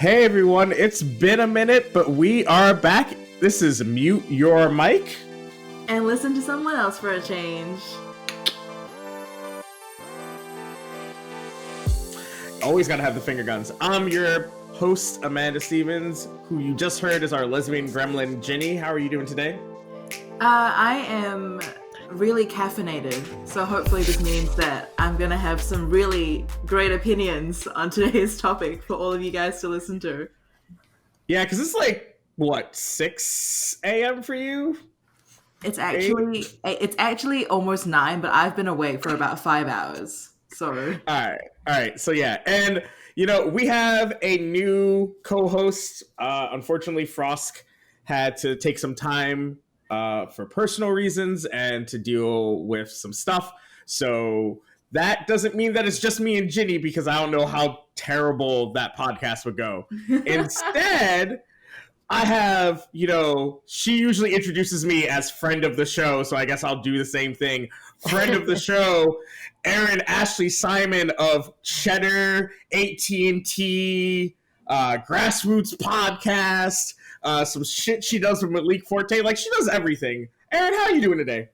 Hey everyone, it's been a minute, but we are back. This is Mute Your Mic. And listen to someone else for a change. Always gotta have the finger guns. I'm your host, Amanda Stevens, who you just heard is our lesbian gremlin, Ginny. How are you doing today? I am really caffeinated, so hopefully this means that I'm gonna have some really great opinions on today's topic for all of you guys to listen to. Yeah, because it's like, what, 6 a.m. for you? It's actually almost 9, but I've been awake for about 5 hours. So All right. So yeah, and we have a new co-host. Unfortunately, Frosk had to take some time for personal reasons and to deal with some stuff. So that doesn't mean that it's just me and Ginny, because I don't know how terrible that podcast would go. Instead, I have, she usually introduces me as friend of the show, so I guess I'll do the same thing. Friend of the show, Erin Ashley Simon of Cheddar, AT&T, Grassroots Podcast, some shit she does with Malik Forte. Like, she does everything. Erin, how are you doing today?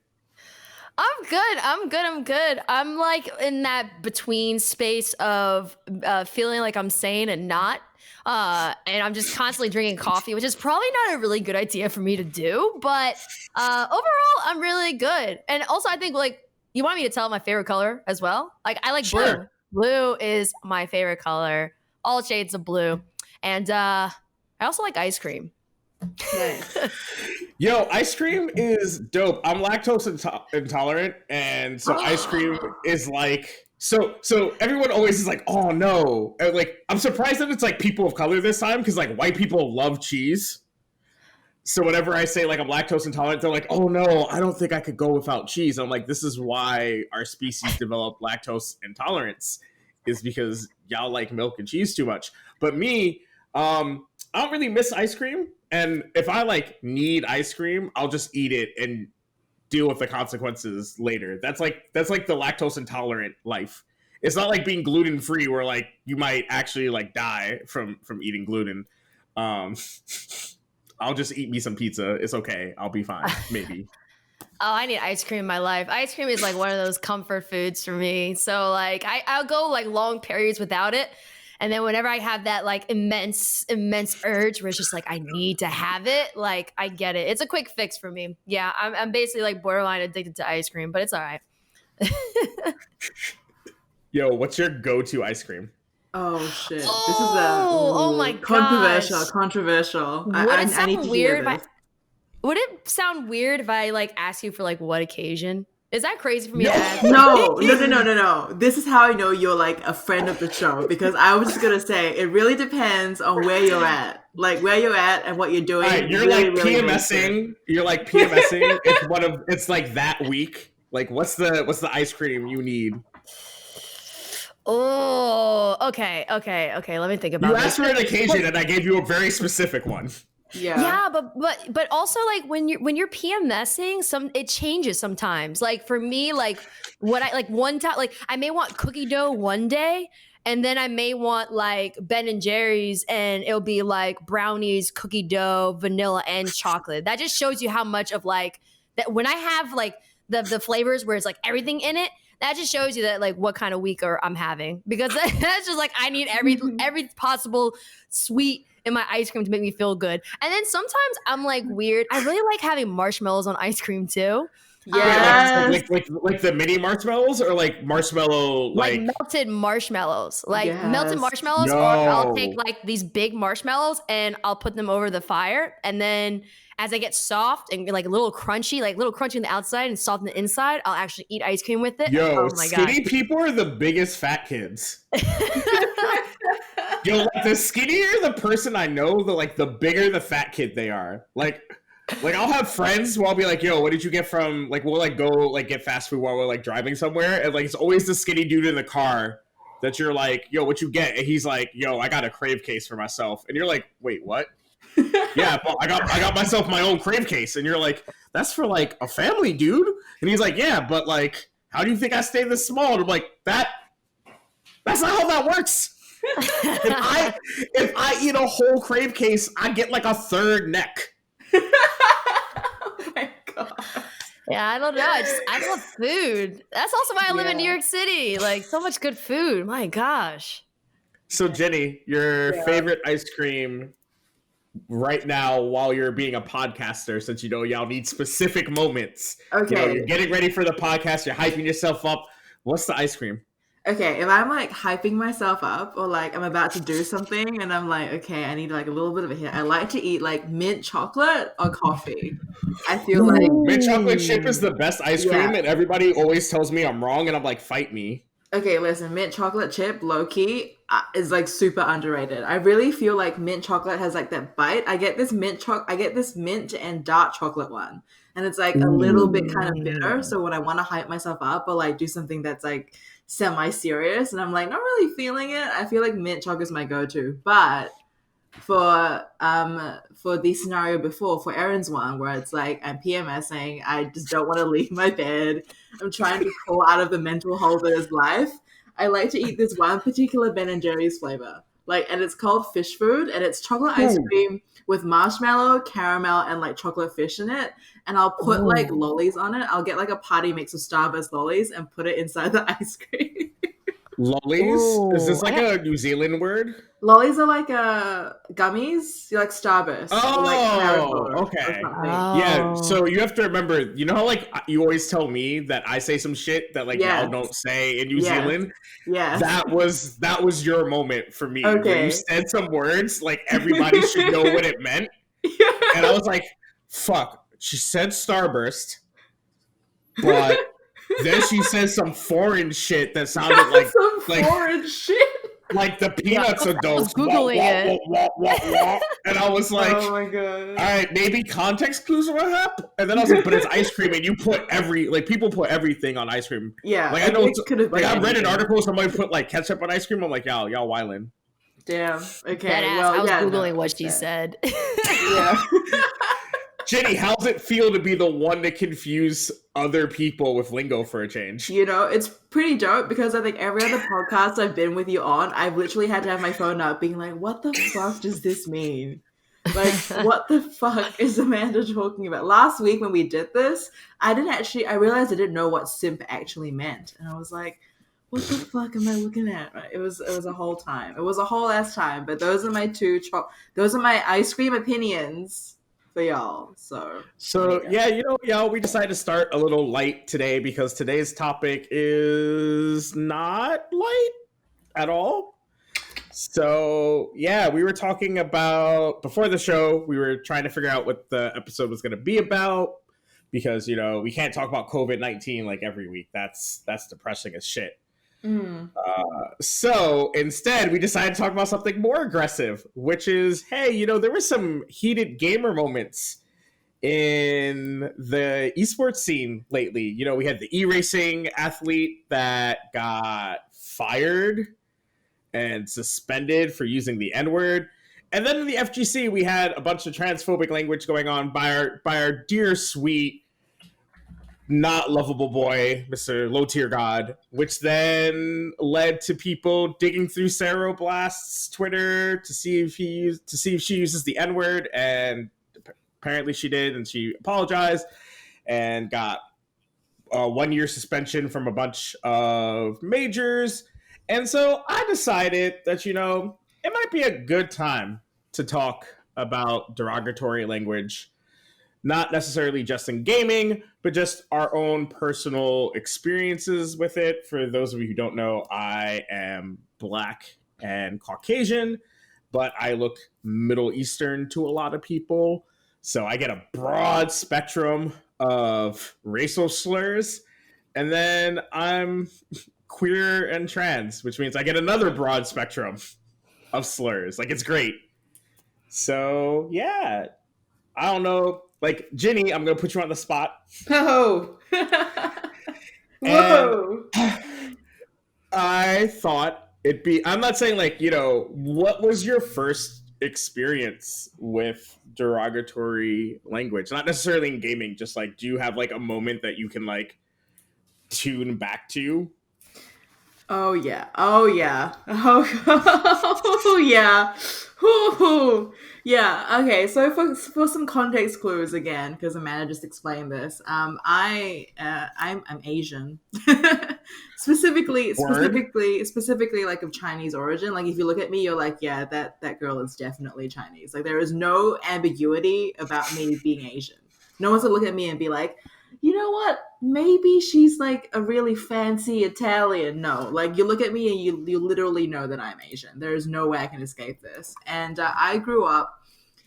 I'm good. I'm like in that between space of feeling like I'm sane and not. And I'm just constantly drinking coffee, which is probably not a really good idea for me to do. But overall, I'm really good. And also, I think, like, you want me to tell my favorite color as well? Like, I like blue. Blue is my favorite color. All shades of blue. And I also like ice cream. nice. Yo, ice cream is dope. I'm lactose intolerant, and so ice cream is like... So everyone always is like, oh no. And like, I'm surprised that it's like people of color this time, because like white people love cheese. So whenever I say like I'm lactose intolerant, they're like, oh no, I don't think I could go without cheese. I'm like, this is why our species developed lactose intolerance, is because y'all like milk and cheese too much. But me, I don't really miss ice cream. And if I like need ice cream, I'll just eat it and deal with the consequences later. That's like the lactose intolerant life. It's not like being gluten free, where like you might actually like die from eating gluten. I'll just eat me some pizza. It's okay. I'll be fine. Maybe. Oh, I need ice cream in my life. Ice cream is like one of those comfort foods for me. So like I'll go like long periods without it. And then whenever I have that like immense urge where it's just like, I need to have it, like I get it. It's a quick fix for me. Yeah, I'm basically like borderline addicted to ice cream, but it's all right. Yo, what's your go-to ice cream? Oh shit! This is oh my controversial. Would it sound weird? Would it sound weird if I like ask you for like what occasion? Is that crazy for me to ask? No. This is how I know you're like a friend of the show, because I was just gonna say it really depends on where you're at. Like where you're at and what you're doing. Right, you're really, like PMSing. You're like PMSing. It's like that week. Like what's the ice cream you need? Oh, okay. Let me think about it. You asked for an occasion and I gave you a very specific one. Yeah, but also like when you're PMSing, it changes sometimes. Like for me, like what I like one time, like I may want cookie dough one day, and then I may want like Ben and Jerry's, and it'll be like brownies, cookie dough, vanilla, and chocolate. That just shows you how much of like that when I have like the flavors where it's like everything in it. That just shows you that like what kind of week I'm having, because that's just like I need every possible sweet in my ice cream to make me feel good. And then sometimes I'm like weird. I really like having marshmallows on ice cream too. Yeah, like the mini marshmallows, or like marshmallow like melted marshmallows, melted marshmallows. No. Or I'll take like these big marshmallows and I'll put them over the fire, and then as they get soft and like a little crunchy on the outside and soft on the inside, I'll actually eat ice cream with it. Yo, oh my skinny people are the biggest fat kids. Yo, like the skinnier the person I know, the bigger the fat kid they are. Like I'll have friends who I'll be like, yo, what did you get from, like, we'll like go like get fast food while we're like driving somewhere, and like it's always the skinny dude in the car that you're like, yo, what you get? And he's like, yo, I got a Crave case for myself. And you're like, wait, what? Yeah, but I got myself my own Crave case. And you're like, that's for like a family, dude. And he's like, yeah, but like, how do you think I stay this small? And I'm like, that's not how that works. If I eat a whole crave case, I get like a third neck. Oh my god. Yeah, I don't know. I love food. That's also why I live in New York City. Like, so much good food. My gosh. So, Ginny, your favorite ice cream right now while you're being a podcaster, since y'all need specific moments. Okay. You're getting ready for the podcast, you're hyping yourself up. What's the ice cream? Okay, if I'm like hyping myself up or like I'm about to do something and I'm like, okay, I need like a little bit of a hit. I like to eat like mint chocolate or coffee. I feel like mint chocolate chip is the best ice cream, and everybody always tells me I'm wrong, and I'm like, fight me. Okay, listen, mint chocolate chip, low key, is like super underrated. I really feel like mint chocolate has like that bite. I get this mint and dark chocolate one, and it's like a little bit kind of bitter. So when I want to hype myself up or like do something that's like semi-serious, and I'm like not really feeling it, I feel like mint chocolate is my go-to. But for the scenario before, for Erin's one, where it's like I'm PMSing, I just don't want to leave my bed, I'm trying to pull out of the mental hole that is life, I like to eat this one particular Ben & Jerry's flavor. Like, and it's called fish food, and it's chocolate ice cream with marshmallow, caramel, and like chocolate fish in it. And I'll put like lollies on it. I'll get like a party mix of Starburst lollies and put it inside the ice cream. Lollies? Ooh. Is this like a New Zealand word? Lollies are like gummies. You like Starburst. Oh, like Haribo okay. Oh. Yeah, so you have to remember, you know how like you always tell me that I say some shit that like y'all don't say in New Zealand? Yeah. That was your moment for me. Okay. When you said some words, like everybody should know what it meant. And I was like, fuck, she said Starburst, but then she says some foreign shit that sounded like some foreign shit. Like the Peanuts adults. I was Googling it. And I was like, oh my god. All right, maybe context clues will help. And then I was like, but it's ice cream, and you put people put everything on ice cream. Yeah. Like I know like I read an article somebody put like ketchup on ice cream. I'm like, y'all wildin'. Damn. Okay. Well, I was Googling what she said. Yeah. Ginny, how's it feel to be the one to confuse other people with lingo for a change? You know, it's pretty dope because I think every other podcast I've been with you on, I've literally had to have my phone up being like, what the fuck does this mean? Like, what the fuck is Amanda talking about? Last week when we did this, I realized I didn't know what simp actually meant. And I was like, what the fuck am I looking at? It was a whole time. It was a whole ass time. But those are my those are my ice cream opinions for y'all. So yeah, y'all, we decided to start a little light today because today's topic is not light at all. So yeah, we were talking about before the show, we were trying to figure out what the episode was going to be about because we can't talk about COVID-19 like every week. That's depressing as shit. So instead we decided to talk about something more aggressive, which is, hey, there were some heated gamer moments in the esports scene lately. We had the iRacing athlete that got fired and suspended for using the N-word. And then in the FGC, we had a bunch of transphobic language going on by our dear, sweet, not lovable boy, Mr. Low Tier God, which then led to people digging through Ceroblast's Twitter to see if she uses the N-word, and apparently she did, and she apologized and got a 1-year suspension from a bunch of majors. And so I decided that, it might be a good time to talk about derogatory language. Not necessarily just in gaming, but just our own personal experiences with it. For those of you who don't know, I am Black and Caucasian, but I look Middle Eastern to a lot of people. So I get a broad spectrum of racial slurs. And then I'm queer and trans, which means I get another broad spectrum of slurs. Like, it's great. So, yeah. I don't know. Like, Ginny, I'm going to put you on the spot. Oh. Whoa. I thought it'd be, I'm not saying like, what was your first experience with derogatory language? Not necessarily in gaming, just like, do you have like a moment that you can like tune back to? Oh yeah. Oh yeah. Oh yeah. Whoo. Yeah. Okay. So for some context clues again, because Amanda just explained this. I'm Asian. Word. Specifically like of Chinese origin. Like if you look at me, you're like, yeah, that girl is definitely Chinese. Like there is no ambiguity about me being Asian. No one's gonna look at me and be like, you know what? Maybe she's like a really fancy Italian. No, like you look at me and you literally know that I'm Asian. There is no way I can escape this. And I grew up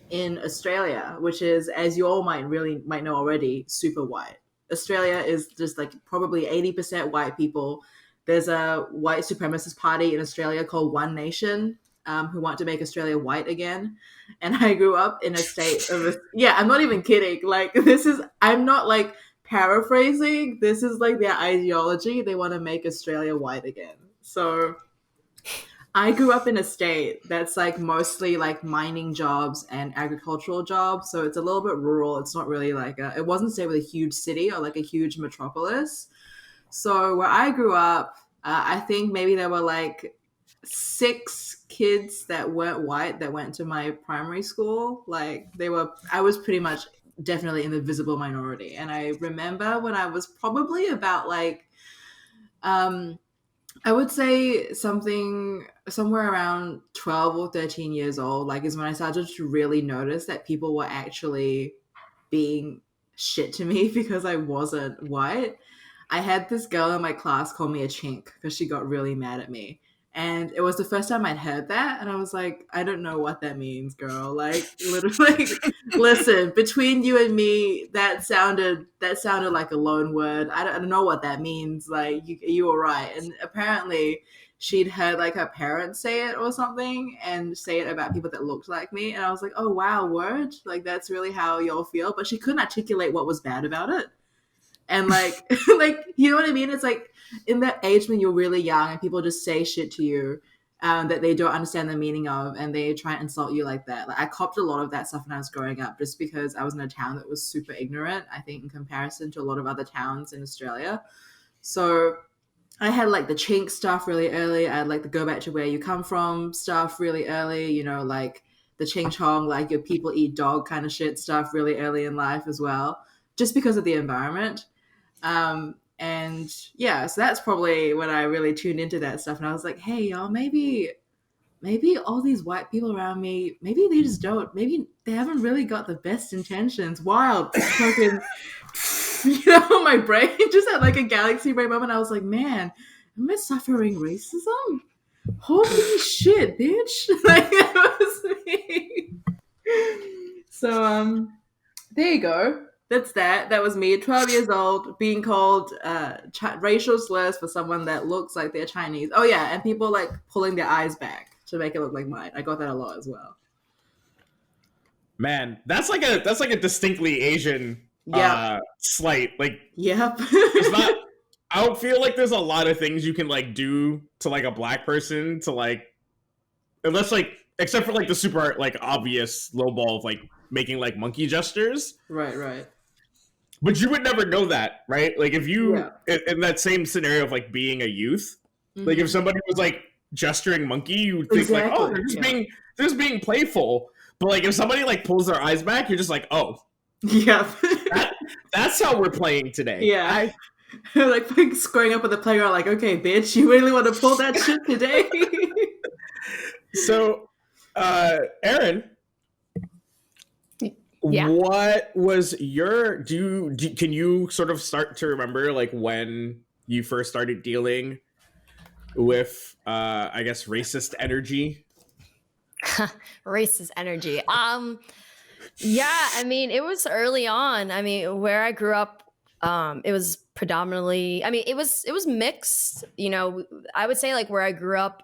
in Australia, which is, as you all might know already, super white. Australia is just like probably 80% white people. There's a white supremacist party in Australia called One Nation, who want to make Australia white again. And I grew up in a state of, yeah, I'm not even kidding. Like, I'm not like paraphrasing. This is like their ideology. They want to make Australia white again. So I grew up in a state that's like mostly like mining jobs and agricultural jobs. So it's a little bit rural. It's not really like it wasn't say with a huge city or like a huge metropolis. So where I grew up, I think maybe there were like 6 kids that weren't white that went to my primary school. Like I was pretty much definitely in the visible minority. And I remember when I was probably about like, I would say somewhere around 12 or 13 years old, like is when I started to really notice that people were actually being shit to me because I wasn't white. I had this girl in my class call me a chink because she got really mad at me. And it was the first time I'd heard that. And I was like, I don't know what that means, girl. Like, literally, listen, between you and me, that sounded like a loan word. I don't know what that means. Like, you were right. And apparently, she'd heard like her parents say it or something and say it about people that looked like me. And I was like, oh, wow, word. Like, that's really how y'all feel. But she couldn't articulate what was bad about it. And like like you know what I mean, it's like in that age when you're really young and people just say shit to you that they don't understand the meaning of, and they try and insult you like that. Like I copped a lot of that stuff when I was growing up just because I was in a town that was super ignorant, I think, in comparison to a lot of other towns in Australia. So I had like the chink stuff really early. I had like the go back to where you come from stuff really early, you know, like the ching chong, like your people eat dog kind of shit stuff really early in life as well, just because of the environment. And yeah, so that's probably when I really tuned into that stuff. And I was like, hey, y'all, maybe all these white people around me, maybe they just don't, maybe they haven't really got the best intentions. Wild fucking, you know, my brain just had like a galaxy brain moment. I was like, man, am I suffering racism? Holy shit, bitch. Like, that was me. So, there you go. That's that. That was me, 12 years old, being called racial slurs for someone that looks like they're Chinese. Oh yeah, and people like pulling their eyes back to make it look like mine. I got that a lot as well. Man, that's like a distinctly Asian slight. Like, yep. it's not. I don't feel like there's a lot of things you can like do to like a black person to like, unless like, except for like the super like obvious lowball of like making like monkey gestures. Right. But you would never know that, right? Like if you in that same scenario of like being a youth, like if somebody was like gesturing monkey, you would think like, oh, they're just being playful. But like if somebody like pulls their eyes back, you're just like, oh, yeah, that's how we're playing today. Yeah, like growing up with the playground, like, okay, bitch, you really want to pull that shit today? So, Erin. Yeah. What was your can you sort of start to remember like when you first started dealing with I guess racist energy? Racist energy. Yeah, I mean, it was early on. I mean, where I grew up, it was predominantly, I mean, it was mixed, you know. I would say like where I grew up,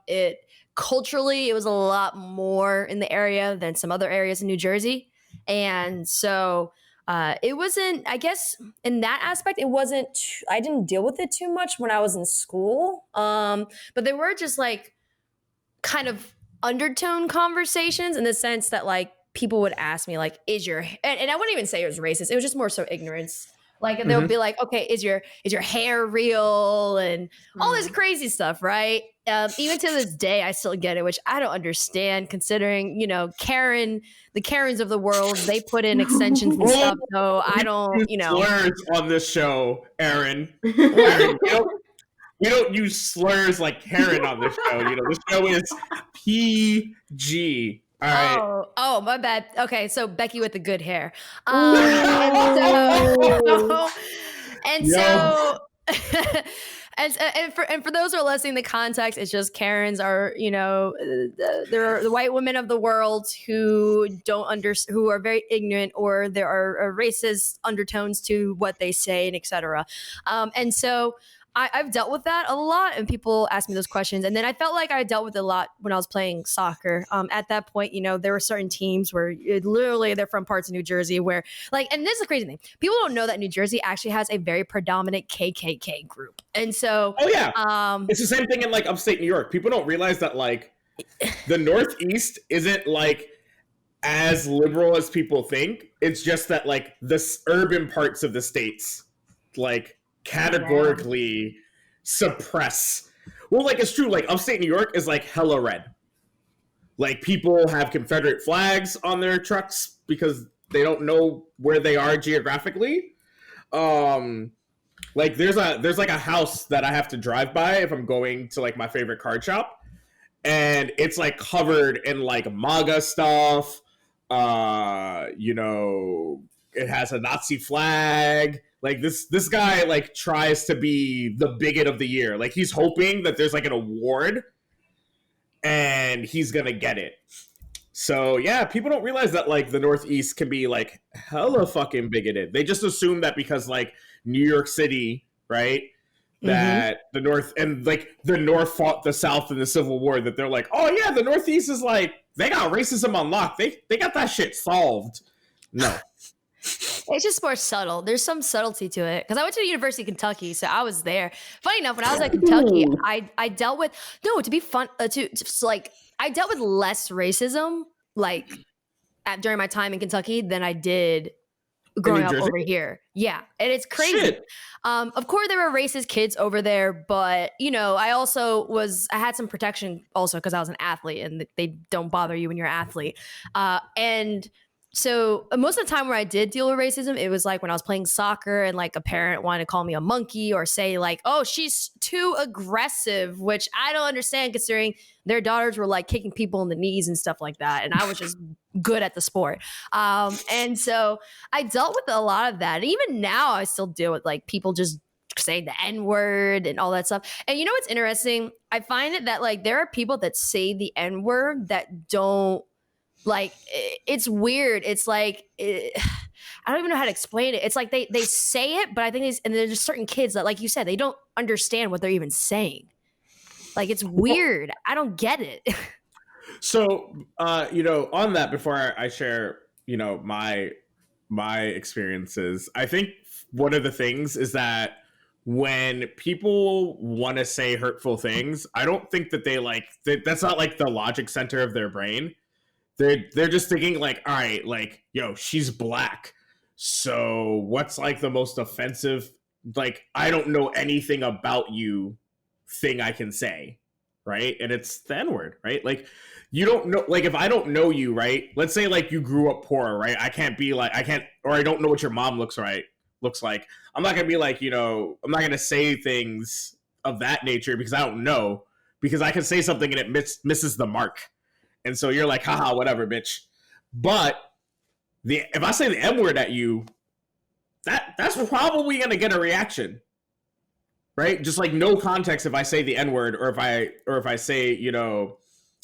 culturally it was a lot more in the area than some other areas in New Jersey. And so it wasn't, I guess in that aspect, it wasn't, I didn't deal with it too much when I was in school. But there were just like kind of undertone conversations in the sense that like people would ask me like, is your, and I wouldn't even say it was racist. It was just more so ignorance. Like they'll be like, okay, is your hair real and all this crazy stuff, right? Even to this day, I still get it, which I don't understand, considering the Karens of the world, they put in extensions and stuff. So I don't, slurs on this show, Erin. Erin, we don't use slurs like Karen on this show. The show is PG. All right. Oh, my bad. Okay, so Becky with the good hair. And for those who are listening, the context is just Karens are, they're the white women of the world who who are very ignorant, or there are racist undertones to what they say, and etc. And so I've dealt with that a lot, and people ask me those questions. And then I felt like I dealt with it a lot when I was playing soccer. At that point, there were certain teams where literally they're from parts of New Jersey where, and this is the crazy thing. People don't know that New Jersey actually has a very predominant KKK group. And so, it's the same thing in upstate New York. People don't realize that the Northeast isn't as liberal as people think. It's just that the urban parts of the states, categorically suppress. Well, it's true. Upstate New York is hella red. People have Confederate flags on their trucks because they don't know where they are geographically. There's a house that I have to drive by if I'm going to my favorite card shop, and it's covered in MAGA stuff. It has a Nazi flag. This guy tries to be the bigot of the year. He's hoping that there's an award and he's gonna get it. So yeah, people don't realize that the Northeast can be hella fucking bigoted. They just assume that because New York City, right? That the North and the North fought the South in the Civil War, that they're oh yeah, the Northeast is they got racism on lock. They got that shit solved. No. It's just more subtle. There's some subtlety to it. Because I went to the University of Kentucky, so I was there. Funny enough, when I was at Kentucky, I dealt with I dealt with less racism during my time in Kentucky than I did growing up over here. Yeah, and it's crazy. Shit. Of course, there were racist kids over there, but I had some protection also because I was an athlete, and they don't bother you when you're an athlete, and. So most of the time where I did deal with racism, it was when I was playing soccer and a parent wanted to call me a monkey or say oh, she's too aggressive, which I don't understand considering their daughters were kicking people in the knees and stuff like that. And I was just good at the sport. And so I dealt with a lot of that. And even now I still deal with people just saying the N-word and all that stuff. And what's interesting? I find it that there are people that say the N-word that don't it's weird. It's I don't even know how to explain it. It's they say it, but I think and there's just certain kids that, like you said, they don't understand what they're even saying. It's weird. I don't get it. So, on that, before I share, my experiences, I think one of the things is that when people want to say hurtful things, I don't think that that's not the logic center of their brain. They're just thinking all right, yo, she's black. So what's the most offensive, I don't know anything about you thing I can say, right? And it's the N-word, right? You don't know, if I don't know you, right? Let's say you grew up poor, right? I don't know what your mom looks like. I'm not gonna be I'm not gonna say things of that nature because I don't know, because I can say something and it misses the mark. And so you're haha, whatever, bitch. But if I say the M-word at you, that's probably going to get a reaction, right? Just no context if I say the N-word or if I say,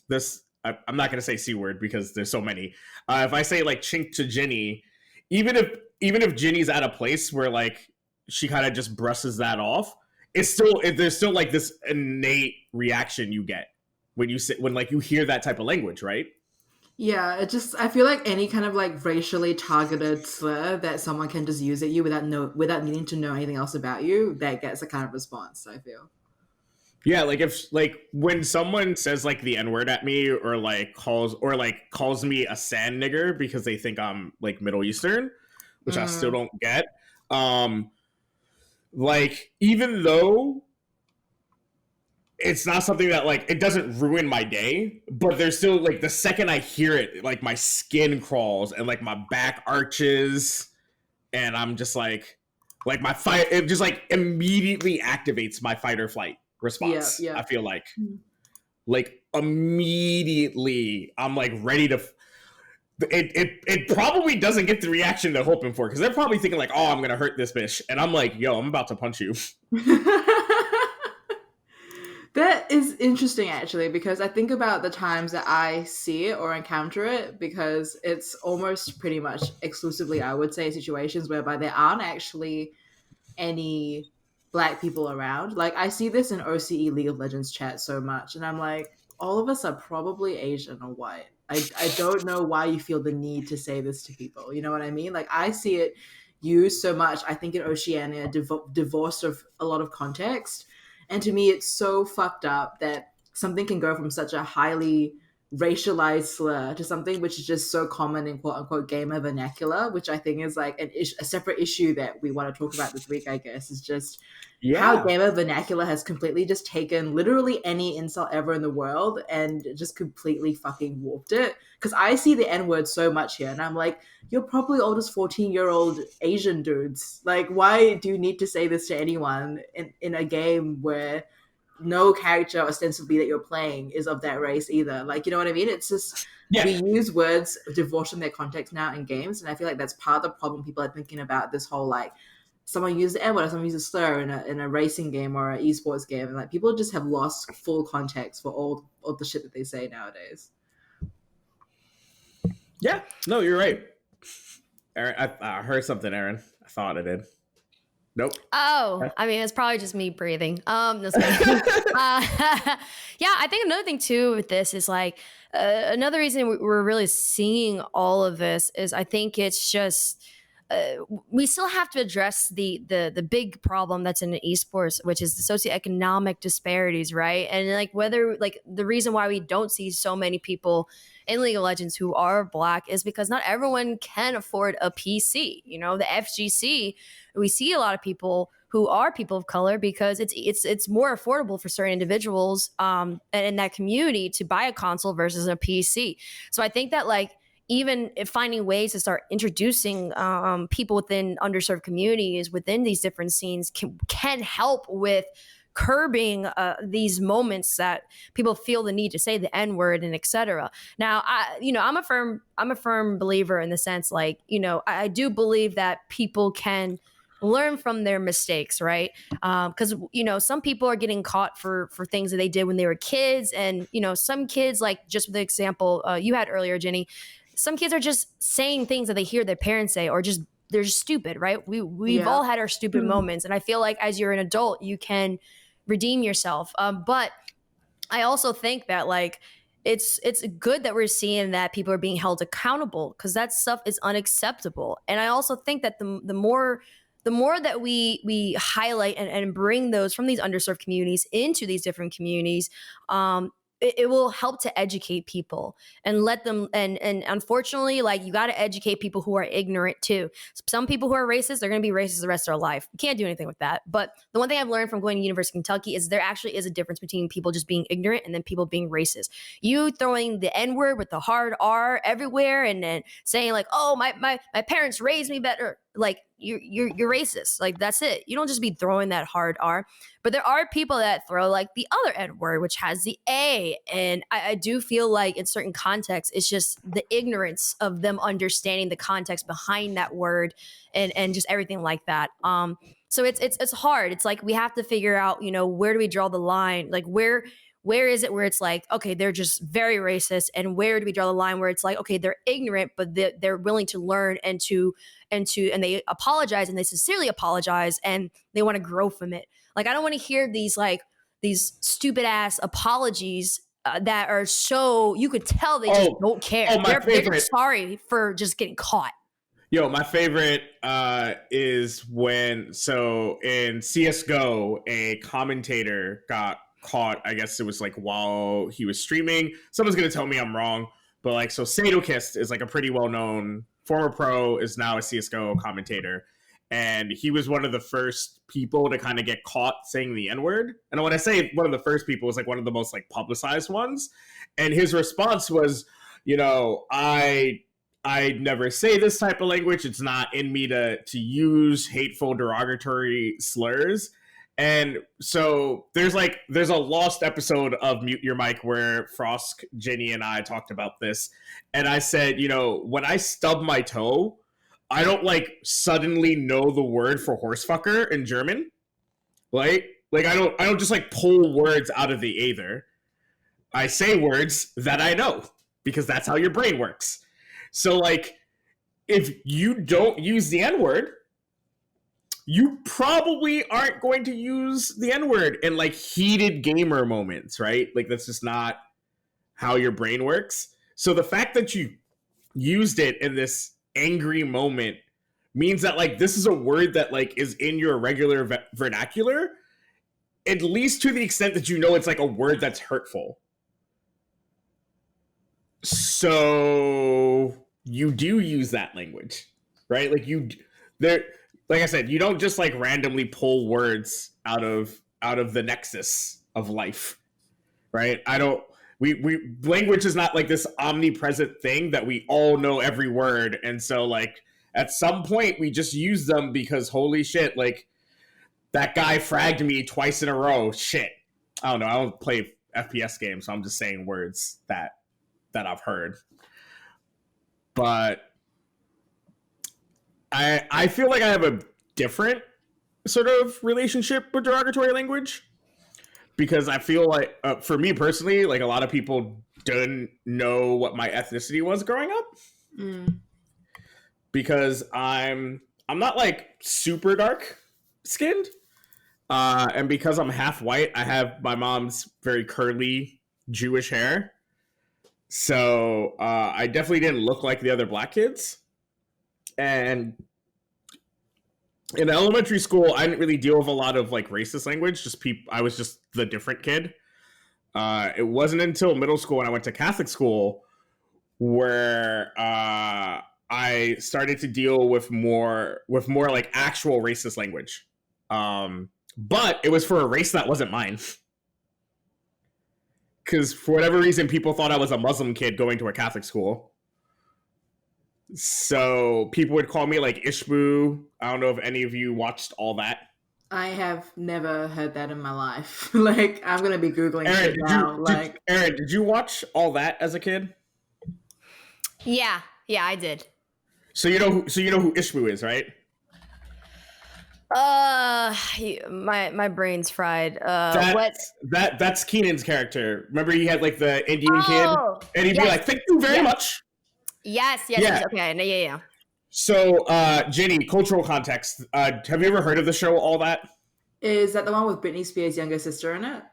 this, I'm not going to say C-word because there's so many. If I say chink to Ginny, even if Ginny's at a place where she kind of just brushes that off, there's still this innate reaction you get when you hear that type of language, right? Yeah, I feel any kind of racially targeted slur that someone can just use at you without needing to know anything else about you, that gets a kind of response, I feel. Yeah, if when someone says the N-word at me or calls me a sand nigger because they think I'm Middle Eastern, which I still don't get. like, even though it's not something that, like, it doesn't ruin my day, but there's still, like, the second I hear it, like, my skin crawls and, like, my back arches, and I'm just like my fight, it just, like, immediately activates my fight or flight response. Yeah. I feel like immediately I'm, like, ready to it probably doesn't get the reaction they're hoping for, because they're probably thinking, like, oh, I'm gonna hurt this bitch, and I'm like, yo, I'm about to punch you. That is interesting, actually, because I think about the times that I see it or encounter it, because it's almost pretty much exclusively, I would say, situations whereby there aren't actually any Black people around. Like, I see this in OCE League of Legends chat so much, and I'm like, all of us are probably Asian or white. I don't know why you feel the need to say this to people. You know what I mean? Like, I see it used so much, I think, in Oceania, divorced of a lot of context. And to me, it's so fucked up that something can go from such a highly racialized slur to something which is just so common in quote unquote gamer vernacular, which I think is like a separate issue that we want to talk about this week, I guess, is just how gamer vernacular has completely just taken literally any insult ever in the world and just completely fucking warped it. Because I see the N-word so much here, and I'm like, you're probably all just 14-year-old Asian dudes. Like, why do you need to say this to anyone in a game where no character ostensibly that you're playing is of that race either? Like, you know what I mean? It's just, we use words divorced from their context now in games, and I feel like that's part of the problem people are thinking about this whole, like, someone uses the N-word or someone uses slur in a racing game or an esports game, and like people just have lost full context for all the shit that they say nowadays. Yeah, no, you're right. Aaron, I heard something, Aaron. I thought I did. Nope. Oh, I mean, it's probably just me breathing. No, yeah, I think another thing too with this is like another reason we're really seeing all of this is I think it's just we still have to address the big problem that's in esports, which is the socioeconomic disparities, right? And like whether like the reason why we don't see so many people in League of Legends who are Black is because not everyone can afford a PC. You know, the FGC, we see a lot of people who are people of color because it's more affordable for certain individuals in that community to buy a console versus a PC. So I think that like even finding ways to start introducing people within underserved communities within these different scenes can help with curbing these moments that people feel the need to say the N-word and etc. Now, I'm a firm believer in the sense, like, you know, I do believe that people can learn from their mistakes, right? Because you know, some people are getting caught for things that they did when they were kids, and you know, some kids, like just the example you had earlier, Ginny, some kids are just saying things that they hear their parents say, or just they're just stupid, right? We've all had our stupid moments, and I feel like as you're an adult, you can redeem yourself. But I also think that like it's good that we're seeing that people are being held accountable, because that stuff is unacceptable. And I also think that the more that we highlight and bring those from these underserved communities into these different communities, it will help to educate people and let them, and unfortunately, like, you got to educate people who are ignorant too. Some people who are racist, they're going to be racist the rest of their life. You can't do anything with that. But the one thing I've learned from going to University of Kentucky is there actually is a difference between people just being ignorant and then people being racist. You throwing the N-word with the hard R everywhere and then saying like, oh, my parents raised me better, like you're racist. Like, that's it. You don't just be throwing that hard R. But there are people that throw like the other N word, which has the A. And I do feel like in certain contexts, it's just the ignorance of them understanding the context behind that word and just everything like that. So it's hard. It's like we have to figure out, you know, where do we draw the line? Like where is it where it's like, okay, they're just very racist, and where do we draw the line where it's like, okay, they're ignorant, but they're willing to learn and they apologize, and they sincerely apologize, and they want to grow from it. Like, I don't want to hear these stupid ass apologies that are so, you could tell they just don't care. They're just sorry for just getting caught. Yo, my favorite is when, so in CSGO, a commentator got caught, I guess it was like while he was streaming. Someone's going to tell me I'm wrong, but like, so Sadokist is like a pretty well-known former pro, is now a CSGO commentator. and he was one of the first people to kind of get caught saying the N-word. And when I say one of the first people, it was like one of the most like publicized ones. And his response was, you know, I never say this type of language. It's not in me to use hateful, derogatory slurs. And so there's a lost episode of Mute Your Mic where Frosk, Ginny, and I talked about this. And I said, you know, when I stub my toe, I don't like suddenly know the word for horsefucker in German. Like I don't just like pull words out of the aether. I say words that I know because that's how your brain works. So like if you don't use the N-word, you probably aren't going to use the N-word in like heated gamer moments, right? Like that's just not how your brain works. So the fact that you used it in this angry moment means that like this is a word that like is in your regular vernacular, at least to the extent that you know it's like a word that's hurtful. So you do use that language, right? Like like I said, you don't just like randomly pull words out of the nexus of life, right? Language is not like this omnipresent thing that we all know every word. And so like at some point we just use them because holy shit, like that guy fragged me twice in a row. Shit. I don't know. I don't play FPS games, so I'm just saying words that I've heard. But I feel like I have a different sort of relationship with derogatory language. Because I feel like, for me personally, like a lot of people didn't know what my ethnicity was growing up. Because I'm not like super dark skinned, and because I'm half white, I have my mom's very curly Jewish hair. So I definitely didn't look like the other black kids. And in elementary school, I didn't really deal with a lot of like racist language. I was just the different kid. It wasn't until middle school when I went to Catholic school where I started to deal with more like actual racist language. But it was for a race that wasn't mine. Because for whatever reason, people thought I was a Muslim kid going to a Catholic school. So people would call me like Ishbu. I don't know if any of you watched All That. I have never heard that in my life. Like I'm gonna be googling it now. Erin, did you watch All That as a kid? Yeah, I did. So you know who Ishbu is, right? My brain's fried. That's Keenan's character. Remember he had like the Indian kid, and he'd be like, "Thank you very much." Yes. Okay. Yeah. So, Ginny, cultural context. Have you ever heard of the show All That? Is that the one with Britney Spears' younger sister in it?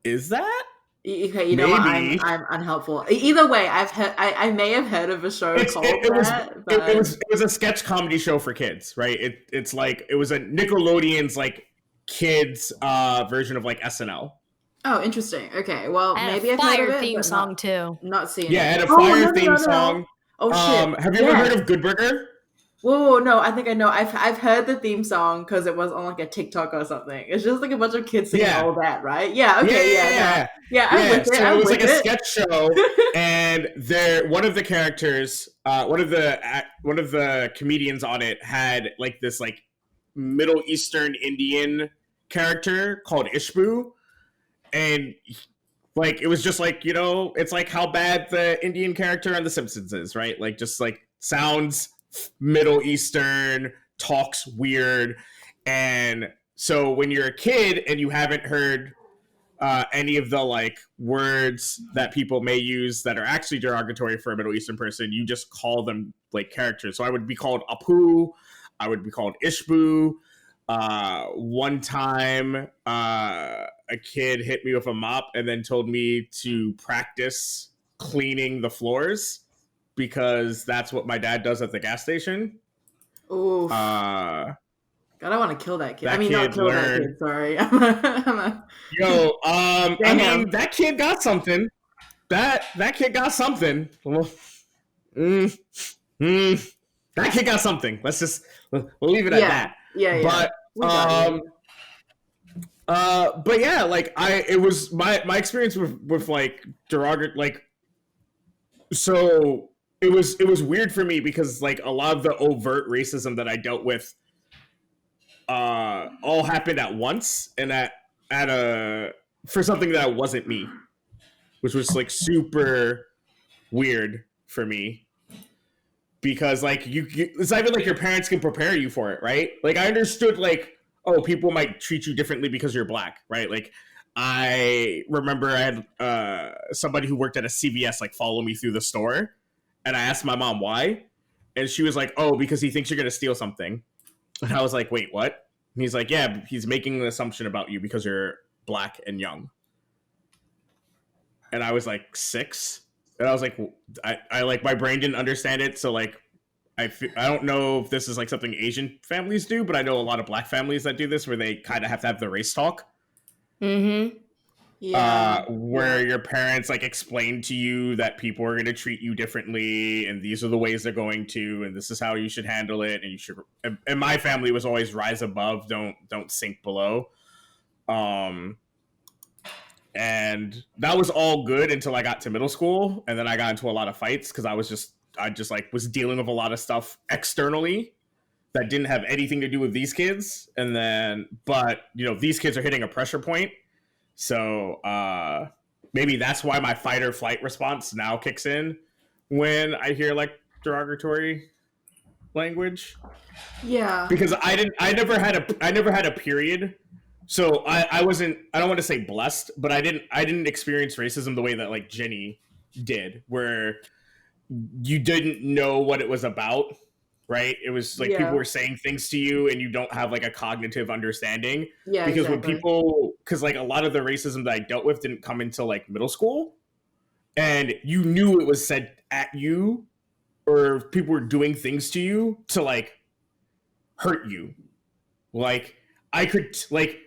Is that? Okay, you know what? I'm unhelpful. Either way, I may have heard of a show called that. It was a sketch comedy show for kids, right? It's like it was a Nickelodeon's like kids version of like SNL. Oh, interesting. Okay, well, and maybe I've heard of it, it, theme song too. Not seeing it. And a fire theme song. Oh shit! Have you ever heard of Good Burger? Whoa, no, I think I know. I've heard the theme song because it was on like a TikTok or something. It's just like a bunch of kids singing All That, right? Yeah. Okay. Yeah. I'm with it. So it was like a sketch show, and one of the characters, one of the comedians on it had like this like Middle Eastern Indian character called Ishbu, and like it was just like, you know, it's like how bad the Indian character on The Simpsons is, right? Like just like sounds Middle Eastern, talks weird. And so when you're a kid and you haven't heard any of the like words that people may use that are actually derogatory for a Middle Eastern person, you just call them like characters. So I would be called Apu, I would be called Ishbu. One time a kid hit me with a mop and then told me to practice cleaning the floors because that's what my dad does at the gas station. Ooh. God, I want to kill that kid. Not kill that kid. Sorry. Yo, I mean, that kid got something. That kid got something. That kid got something. We'll leave it at that. Yeah. But yeah, like it was my experience with like derogatory, like, so it was weird for me because like a lot of the overt racism that I dealt with all happened at once and for something that wasn't me, which was like super weird for me because like it's not even like your parents can prepare you for it, right? Like I understood like, oh, people might treat you differently because you're black, right? Like I remember I had somebody who worked at a CVS like follow me through the store, and I asked my mom why, and she was like, oh, because he thinks you're gonna steal something. And I was like, wait, what? And he's like, yeah, he's making an assumption about you because you're black and young. And I was like 6, and I was like, I like my brain didn't understand it, so like I don't know if this is like something Asian families do, but I know a lot of black families that do this where they kind of have to have the race talk. Mm-hmm. Yeah. Where your parents like explain to you that people are going to treat you differently and these are the ways they're going to, and this is how you should handle it. And you should, and my family was always rise above, don't sink below. And that was all good until I got to middle school. And then I got into a lot of fights because I just like was dealing with a lot of stuff externally that didn't have anything to do with these kids. And then, but you know, these kids are hitting a pressure point. So maybe that's why my fight or flight response now kicks in when I hear like derogatory language. Yeah. Because I never had a period. So I don't want to say blessed, but I didn't experience racism the way that like Ginny did, where you didn't know what it was about, right? It was like people were saying things to you and you don't have like a cognitive understanding. Yeah, because exactly. because like a lot of the racism that I dealt with didn't come until like middle school, and you knew it was said at you or people were doing things to you to like hurt you. Like I could like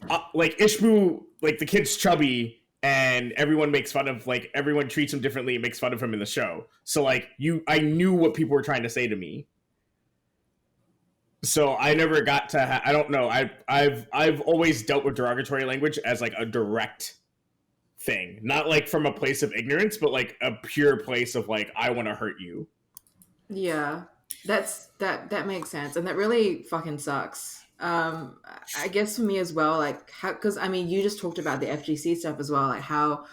Ishbu, like the kid's chubby and everyone makes fun of, like, everyone treats him differently and makes fun of him in the show. So like I knew what people were trying to say to me. So I never got to I don't know. I've always dealt with derogatory language as like a direct thing, not like from a place of ignorance, but like a pure place of like, I want to hurt you. Yeah, that makes sense, and that really fucking sucks. I guess for me as well, like, because I mean, you just talked about the FGC stuff as well, like how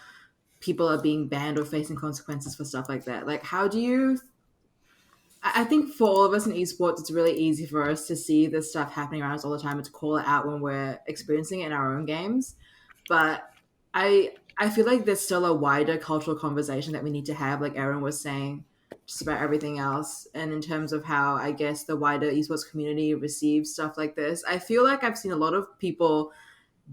people are being banned or facing consequences for stuff like that. Like, how do you? I think for all of us in esports, it's really easy for us to see this stuff happening around us all the time and to call it out when we're experiencing it in our own games. But I feel like there's still a wider cultural conversation that we need to have, like Erin was saying, just about everything else. And in terms of how, I guess, the wider esports community receives stuff like this, I feel like I've seen a lot of people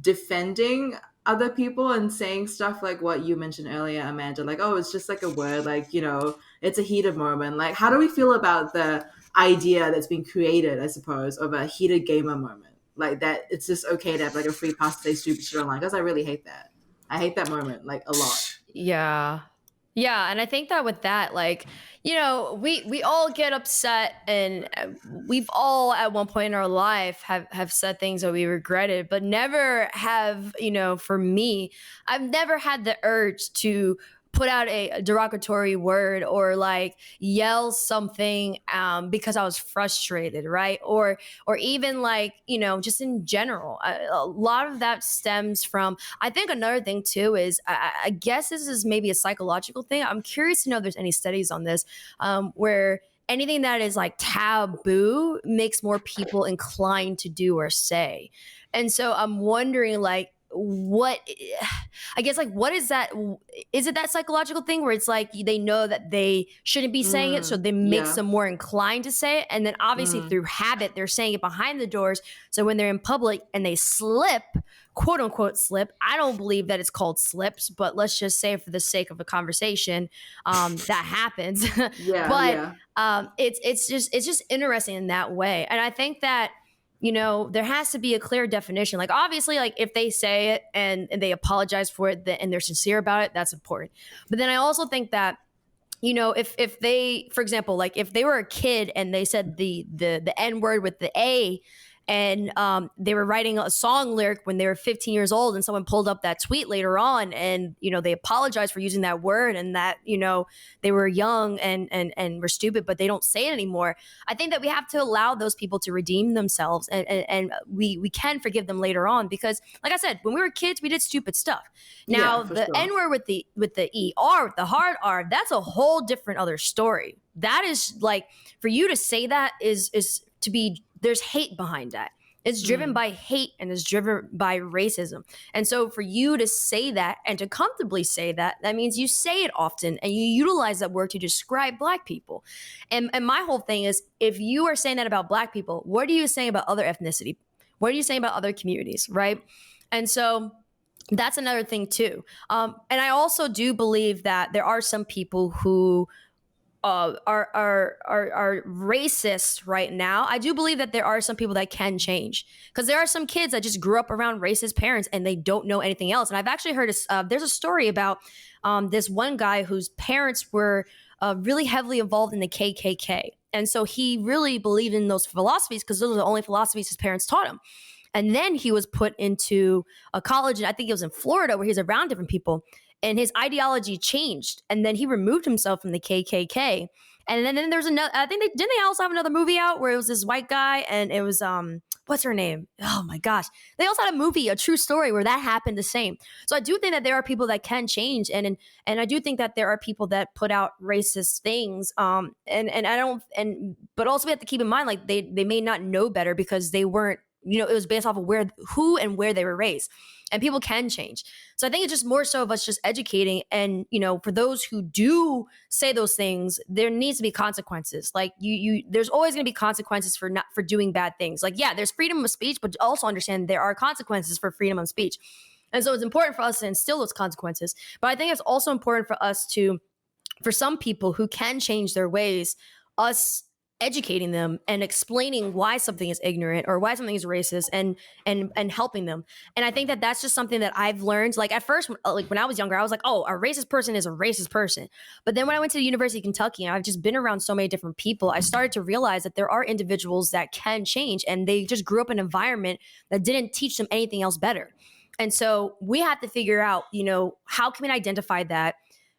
defending other people and saying stuff like what you mentioned earlier, Amanda, like, oh, it's just like a word, like, you know, it's a heated moment. Like, how do we feel about the idea that's been created, I suppose, of a heated gamer moment? Like, that it's just okay to have like a free pass to say stupid shit online. Because I really hate that. I hate that moment, like, a lot. Yeah. Yeah, and I think that with that, like, you know, we all get upset, and we've all at one point in our life have said things that we regretted, but never have, you know, for me, I've never had the urge to put out a derogatory word or like yell something because I was frustrated, right? Or even like, you know, just in general, a lot of that stems from, I think another thing too is, I guess this is maybe a psychological thing. I'm curious to know if there's any studies on this, where anything that is like taboo makes more people inclined to do or say. And so I'm wondering, like, what, I guess, like, what is that? Is it that psychological thing where it's like they know that they shouldn't be saying it, so they make them more inclined to say it, and then obviously through habit they're saying it behind the doors, so when they're in public and they slip, quote unquote slip, I don't believe that it's called slips, but let's just say for the sake of a conversation, that happens. It's just interesting in that way. And I think that, you know, there has to be a clear definition. Like, obviously, like, if they say it and they apologize for it and they're sincere about it, that's important. But then I also think that you know, if they, for example, like if they were a kid and they said the N word with the A, and they were writing a song lyric when they were 15 years old, and someone pulled up that tweet later on, and you know they apologized for using that word, and that, you know, they were young and were stupid, but they don't say it anymore. I think that we have to allow those people to redeem themselves, and we can forgive them later on, because like I said, when we were kids we did stupid stuff. Now the sure. N word with the ER, with the hard R, that's a whole different other story. That is like, for you to say that is to be, there's hate behind that. It's driven by hate and is driven by racism. And so for you to say that and to comfortably say that, that means you say it often and you utilize that word to describe Black people. And my whole thing is, if you are saying that about Black people, what are you saying about other ethnicity? What are you saying about other communities, right? And so that's another thing too. And I also do believe that there are some people who are racist right now. I do believe that there are some people that can change, because there are some kids that just grew up around racist parents and they don't know anything else. And I've actually heard there's a story about this one guy whose parents were really heavily involved in the KKK, and so he really believed in those philosophies because those are the only philosophies his parents taught him. And then he was put into a college, and I think it was in Florida, where he was around different people, and his ideology changed, and then he removed himself from the KKK. And then there's another, I think didn't they also have another movie out where it was this white guy, and it was what's her name? Oh my gosh. They also had a movie, a true story, where that happened the same. So I do think that there are people that can change, and I do think that there are people that put out racist things. But also we have to keep in mind, like they may not know better because they weren't, you know, it was based off of who and where they were raised. And people can change. So I think it's just more so of us just educating. And, you know, for those who do say those things, there needs to be consequences. Like there's always going to be consequences for doing bad things. Like, yeah, there's freedom of speech, but also understand there are consequences for freedom of speech. And so it's important for us to instill those consequences. But I think it's also important for us for some people who can change their ways, us educating them and explaining why something is ignorant or why something is racist, and helping them. And I think that that's just something that I've learned. Like at first, like when I was younger, I was like, oh, a racist person is a racist person. But then when I went to the University of Kentucky and I've just been around so many different people, I started to realize that there are individuals that can change, and they just grew up in an environment that didn't teach them anything else better. And so we have to figure out, you know, how can we identify that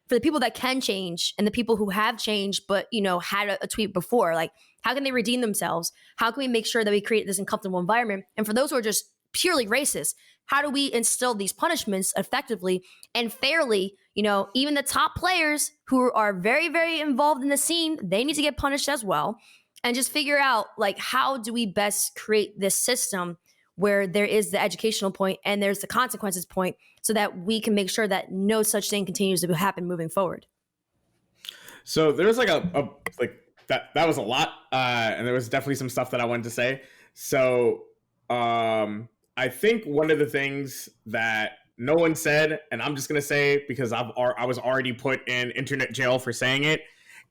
for the people that can change and the people who have changed, but, you know, had a tweet before, like how can they redeem themselves? How can we make sure that we create this uncomfortable environment? And for those who are just purely racist, how do we instill these punishments effectively and fairly? You know, even the top players who are very, very involved in the scene, they need to get punished as well. And just figure out, like, how do we best create this system where there is the educational point and there's the consequences point, so that we can make sure that no such thing continues to happen moving forward. So there's like that was a lot, and there was definitely some stuff that I wanted to say. So I think one of the things that no one said, and I'm just gonna say because I was already put in internet jail for saying it,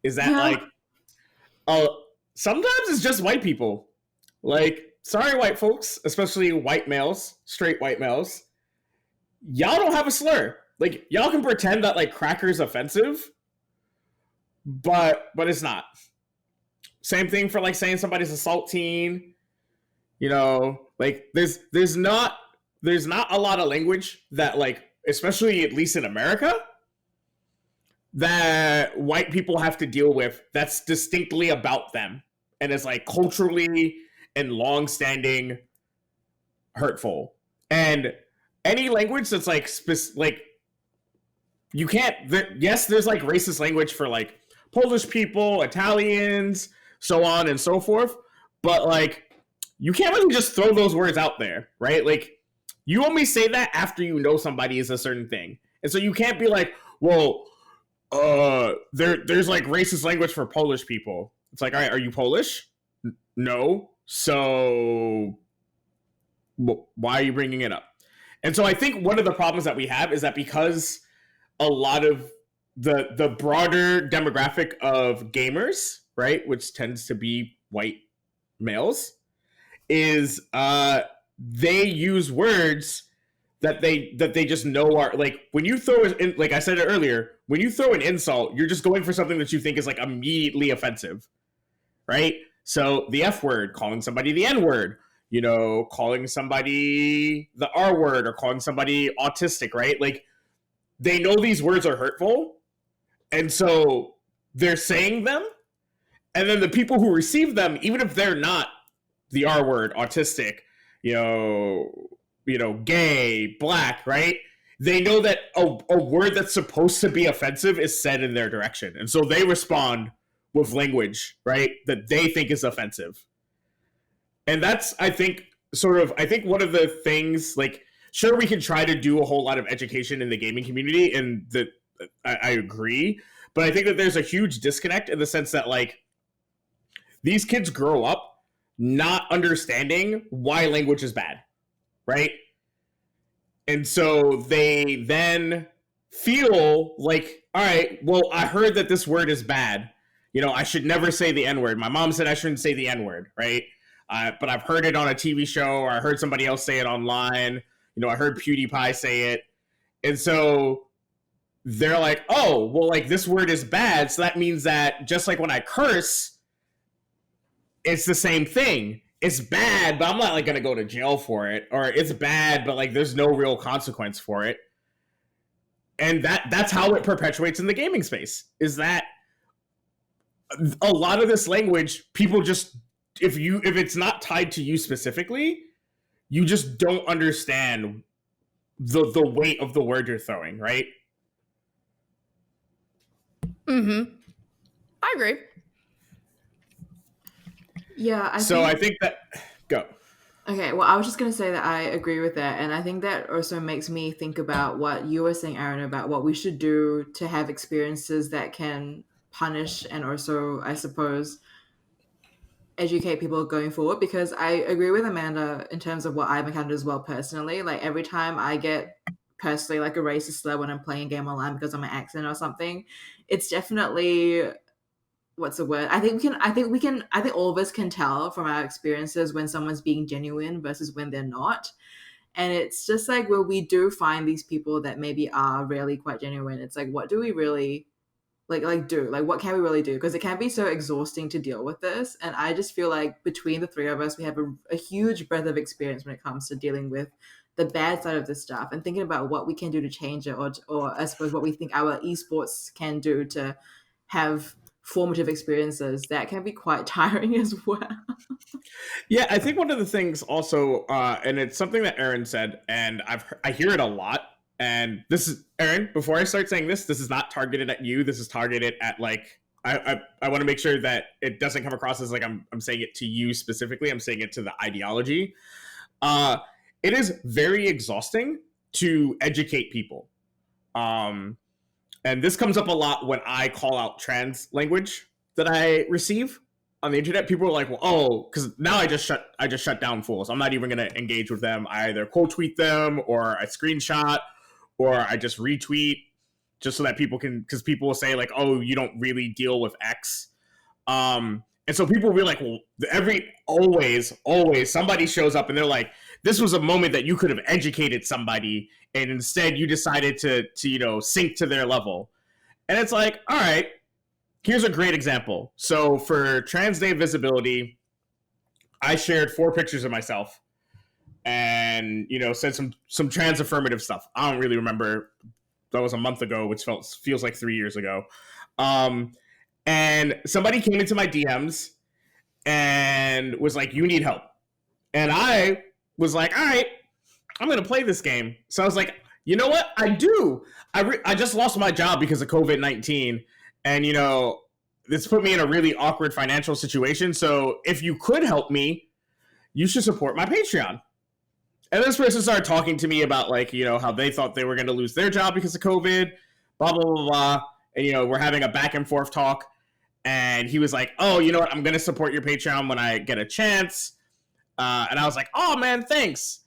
is that sometimes it's just white people. Like, sorry, white folks, especially white males, straight white males. Y'all don't have a slur. Like, y'all can pretend that like cracker's offensive, but it's not. Same thing for like saying somebody's a saltine. You know, like there's not a lot of language that, like, especially at least in America, that white people have to deal with that's distinctly about them and is like culturally and long-standing hurtful. And any language that's like you can't, yes, there's like racist language for like Polish people, Italians, so on and so forth, but like you can't really just throw those words out there, right? Like, you only say that after you know somebody is a certain thing. And so you can't be like, well, there's like racist language for Polish people. It's like, all right, are you Polish? No. So why are you bringing it up? And so I think one of the problems that we have is that because a lot of the broader demographic of gamers, right, which tends to be white males, is they use words that they just know are like, when you throw in, like I said it earlier, when you throw an insult, you're just going for something that you think is like immediately offensive, right? So the F word, calling somebody the N word, you know, calling somebody the R word, or calling somebody autistic, right? Like, they know these words are hurtful, and so they're saying them, and then the people who receive them, even if they're not the R word, autistic, you know, gay, black, right? They know that a word that's supposed to be offensive is said in their direction, and so they respond with language, right, that they think is offensive. And that's, I think one of the things, like, sure, we can try to do a whole lot of education in the gaming community, and I agree, but I think that there's a huge disconnect in the sense that, like, these kids grow up not understanding why language is bad, right? And so they then feel like, all right, well, I heard that this word is bad. You know, I should never say the N word. My mom said I shouldn't say the N word, right? But I've heard it on a TV show, or I heard somebody else say it online. You know, I heard PewDiePie say it. And so they're like, oh, well, like, this word is bad. So that means that just like when I curse, it's the same thing. It's bad, but I'm not like going to go to jail for it. Or it's bad, but like there's no real consequence for it. And that's how it perpetuates in the gaming space, is that a lot of this language, people just, if it's not tied to you specifically, you just don't understand the weight of the word you're throwing, right? Mm-hmm. I agree. Yeah. I think that, go. Okay, well, I was just going to say that I agree with that. And I think that also makes me think about what you were saying, Erin, about what we should do to have experiences that can punish and also, I suppose, educate people going forward. Because I agree with Amanda in terms of what I've encountered as well personally. Like, every time I get personally like a racist slur when I'm playing a game online because of my accent or something, it's definitely... what's the word? I think all of us can tell from our experiences when someone's being genuine versus when they're not. And it's just like, where we do find these people that maybe are really quite genuine, it's like, what do we really do? Like, what can we really do? Because it can be so exhausting to deal with this. And I just feel like between the three of us, we have a huge breadth of experience when it comes to dealing with the bad side of this stuff and thinking about what we can do to change it, or I suppose what we think our esports can do to have formative experiences that can be quite tiring as well. Yeah, I think one of the things also, and it's something that Erin said, and I hear it a lot. And this is, Erin, before I start saying this is not targeted at you. This is targeted at, like, I want to make sure that it doesn't come across as like I'm saying it to you specifically. I'm saying it to the ideology. It is very exhausting to educate people. And this comes up a lot when I call out trans language that I receive on the internet. People are like, well, oh, because now I just shut down fools. I'm not even going to engage with them. I either quote tweet them, or I screenshot, or I just retweet, just so that people can, because people will say like, oh, you don't really deal with X. And so people will be like, well, always somebody shows up and they're like, this was a moment that you could have educated somebody, and instead you decided to sink to their level. And it's like, all right, here's a great example. So for Trans Day Visibility, I shared 4 pictures of myself and, said some trans affirmative stuff. I don't really remember. That was a month ago, which feels like 3 years ago. And somebody came into my DMs and was like, you need help. And I was like, all right, I'm going to play this game. So I was like, you know what? I do. I just lost my job because of COVID-19. And, this put me in a really awkward financial situation. So if you could help me, you should support my Patreon. And this person started talking to me about, like, how they thought they were going to lose their job because of COVID, blah, blah, blah, blah. And, we're having a back and forth talk. And he was like, oh, you know what? I'm going to support your Patreon when I get a chance. And I was like, oh, man, thanks.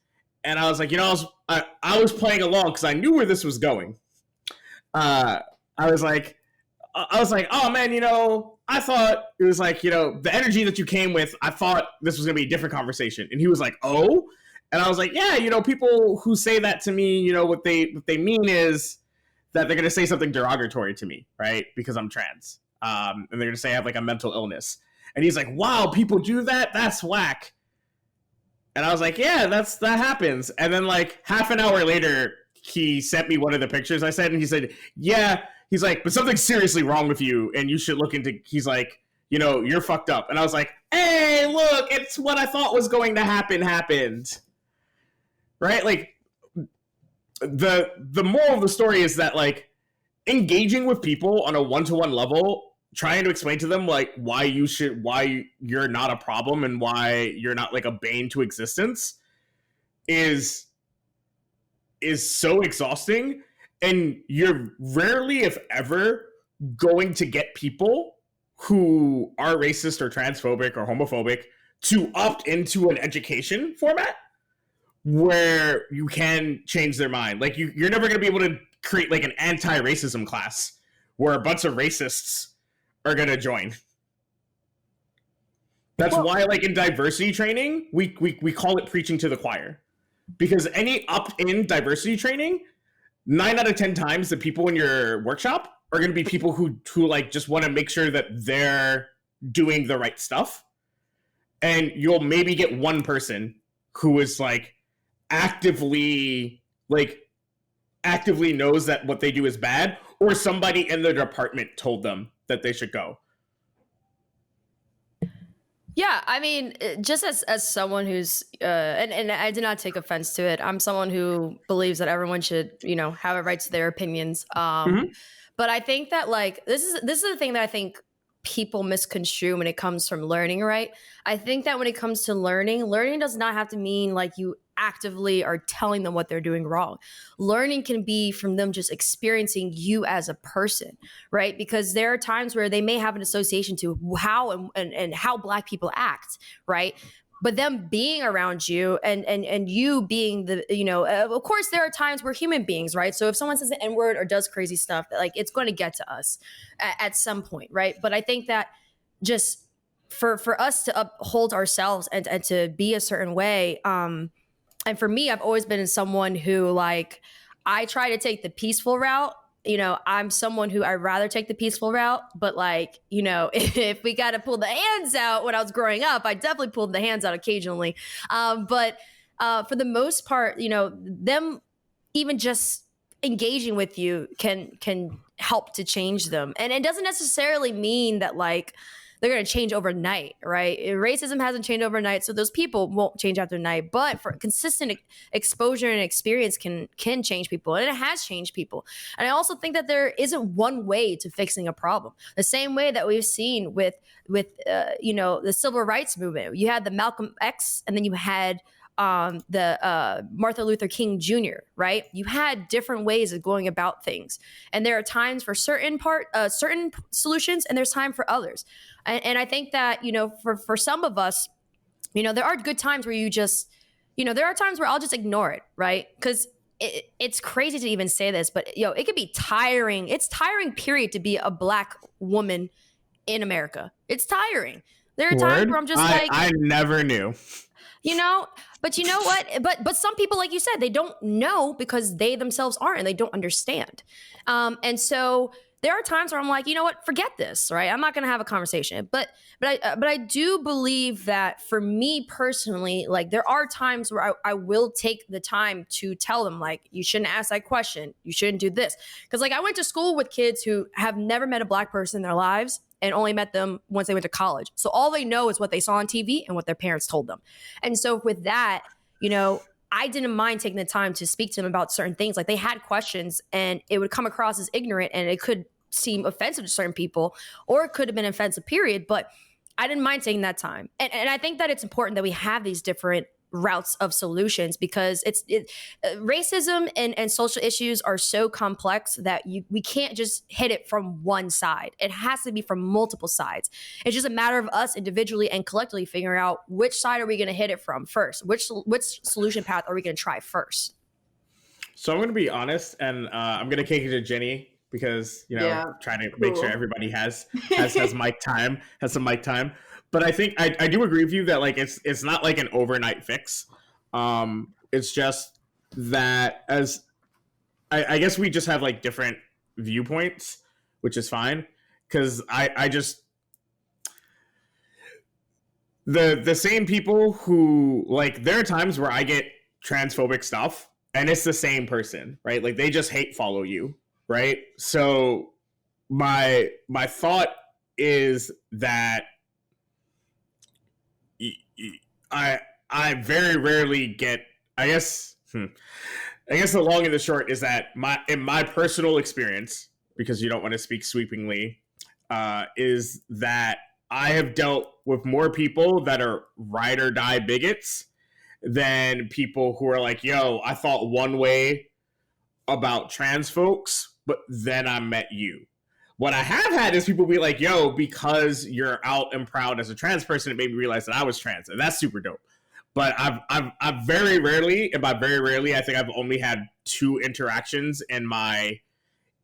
And I was like, I was playing along because I knew where this was going. I was like, oh, man, I thought it was like, the energy that you came with, I thought this was going to be a different conversation. And he was like, oh. And I was like, yeah, people who say that to me, what they mean is that they're going to say something derogatory to me, right? Because I'm trans. And they're going to say I have like a mental illness. And he's like, wow, people do that? That's whack. And I was like, yeah, that happens. And then like half an hour later, he sent me one of the pictures I sent, and he said, yeah, he's like, but something's seriously wrong with you, and you should look into, he's like, you know, you're fucked up. And I was like, hey, look, it's what I thought was going to happen happened. Right? Like, the moral of the story is that, like, engaging with people on a one-to-one level, trying to explain to them like why you're not a problem and why you're not like a bane to existence is so exhausting, and you're rarely, if ever, going to get people who are racist or transphobic or homophobic to opt into an education format where you can change their mind. Like you're never going to be able to create like an anti-racism class where a bunch of racists are going to join. That's why, like, in diversity training, we call it preaching to the choir. Because any opt-in diversity training, 9 out of 10 times the people in your workshop are going to be people who like just want to make sure that they're doing the right stuff. And you'll maybe get one person who is like actively knows that what they do is bad, or somebody in the department told them that they should go. Yeah, I mean, just as someone who's and I did not take offense to it. I'm someone who believes that everyone should, you know, have a right to their opinions. But I think that like this is the thing that I think people misconstrue when it comes from learning, right? I think that when it comes to learning does not have to mean like you actively are telling them what they're doing wrong. Learning can be from them just experiencing you as a person, right? Because there are times where they may have an association to how and how Black people act, right? But them being around you and you being the, you know, of course there are times we're human beings, right? So if someone says the N-word or does crazy stuff, like it's going to get to us at some point, right? But I think that just for us to uphold ourselves and to be a certain way, and for me, I've always been someone who like, I try to take the peaceful route. You know, I'm someone who I'd rather take the peaceful route, but like, you know, if we got to pull the hands out when I was growing up, I definitely pulled the hands out occasionally. But for the most part, you know, them even just engaging with you can help to change them. And it doesn't necessarily mean that like, they're going to change overnight, right? Racism hasn't changed overnight, so those people won't change after night. But for consistent exposure and experience can change people, and it has changed people. And I also think that there isn't one way to fixing a problem. The same way that we've seen with you know, the civil rights movement. You had the Malcolm X, and then you had the Martin Luther King Jr., right? You had different ways of going about things, and there are times for certain solutions, and there's time for others. And I think that, you know, for some of us, you know, there are good times where you just, you know, there are times where I'll just ignore it, right? Because it's crazy to even say this, but yo, it could be tiring. It's tiring, period, to be a Black woman in America. It's tiring. There are times where I'm just I never knew. You know, but you know what? But some people, like you said, they don't know because they themselves aren't, and they don't understand. And so there are times where I'm like, you know what? Forget this, right? I'm not going to have a conversation. But I do believe that for me personally, like there are times where I will take the time to tell them, like, you shouldn't ask that question. You shouldn't do this. Because like I went to school with kids who have never met a Black person in their lives and only met them once they went to college. So all they know is what they saw on TV and what their parents told them. And so with that, you know, I didn't mind taking the time to speak to them about certain things. Like they had questions and it would come across as ignorant and it could seem offensive to certain people, or it could have been offensive, period. But I didn't mind taking that time. And I think that it's important that we have these different routes of solutions, because racism and social issues are so complex that we can't just hit it from one side. It has to be from multiple sides. It's just a matter of us individually and collectively figuring out which side are we going to hit it from first, which solution path are we going to try first. So I'm going to be honest, and I'm going to kick it to Ginny, because, you know, trying to make sure everybody has mic time, has some mic time. But I think I do agree with you that like it's not like an overnight fix. It's just that as I guess we just have like different viewpoints, which is fine. Because I just the same people who like there are times where I get transphobic stuff and it's the same person, right? Like they just hate follow you, right? So my thought is that I very rarely get I guess the long and the short is that in my personal experience, because you don't want to speak sweepingly, is that I have dealt with more people that are ride or die bigots than people who are like, yo, I thought one way about trans folks, but then I met you. What I have had is people be like, yo, because you're out and proud as a trans person, it made me realize that I was trans. And that's super dope. But I've very rarely, and by very rarely, I think I've only had 2 interactions in my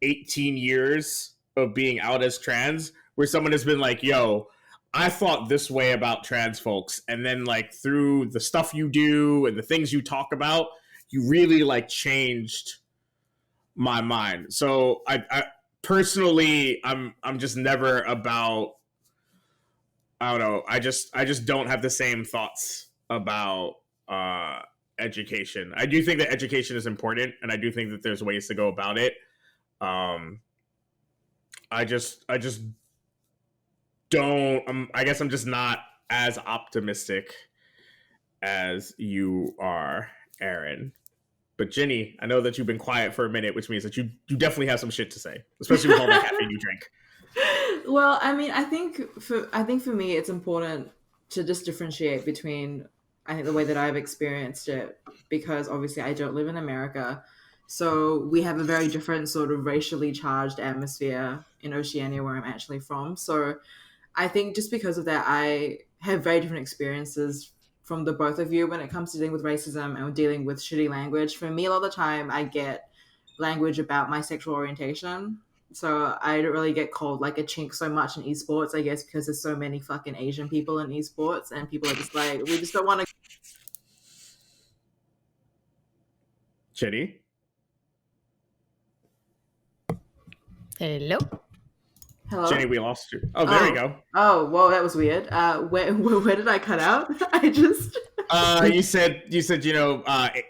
18 years of being out as trans where someone has been like, yo, I thought this way about trans folks. And then like through the stuff you do and the things you talk about, you really like changed my mind. So I personally, I'm just never about, I don't know. I just don't have the same thoughts about education. I do think that education is important, and I do think that there's ways to go about it. I just don't. I guess I'm just not as optimistic as you are, Erin. But Ginny, I know that you've been quiet for a minute, which means that you definitely have some shit to say, especially with all that caffeine you drink. Well, I mean, I think for me, it's important to just differentiate between, I think, the way that I've experienced it, because obviously I don't live in America. So we have a very different sort of racially charged atmosphere in Oceania, where I'm actually from. So I think just because of that, I have very different experiences from the both of you when it comes to dealing with racism and dealing with shitty language. For me, a lot of the time, I get language about my sexual orientation. So I don't really get called like a chink so much in esports, I guess, because there's so many fucking Asian people in esports, and people are just like, we just don't want to. Ginny? Hello. Hello? Ginny, we lost you. Oh, there you go. Oh, whoa, that was weird. Where did I cut out? I just. You said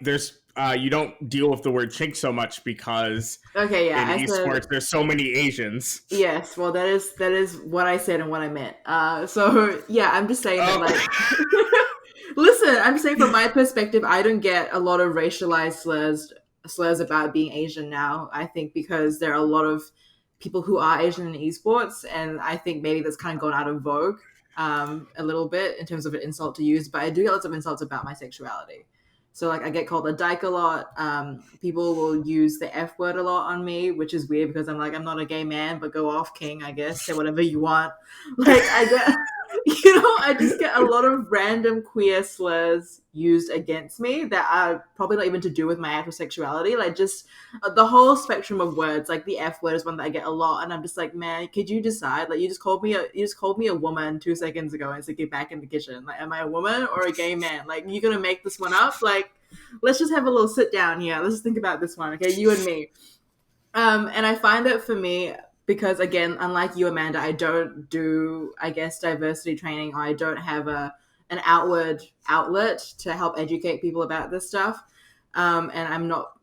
there's you don't deal with the word chink so much because okay, yeah, in esports there's so many Asians. Yes, well, that is what I said and what I meant. So yeah, I'm just saying that like. Listen, I'm saying from my perspective, I don't get a lot of racialized slurs about being Asian now. I think because there are a lot of people who are Asian in esports, and I think maybe that's kind of gone out of vogue a little bit in terms of an insult to use. But I do get lots of insults about my sexuality. So like I get called a dyke a lot. People will use the F word a lot on me, which is weird because I'm like, I'm not a gay man, but go off, king, I guess. Say whatever you want. Like I get, I just get a lot of random queer slurs used against me that are probably not even to do with my actual sexuality. Like just the whole spectrum of words. Like the F word is one that I get a lot, and I'm just like, man, could you decide? Like you just called me a woman 2 seconds ago and said get back in the kitchen. Like, am I a woman or a gay man? Like you gonna make this one up? Like let's just have a little sit down here. Let's just think about this one, okay? You and me. And I find that for me, because again, unlike you, Amanda, I don't do, I guess, diversity training, or I don't have an outward outlet to help educate people about this stuff. And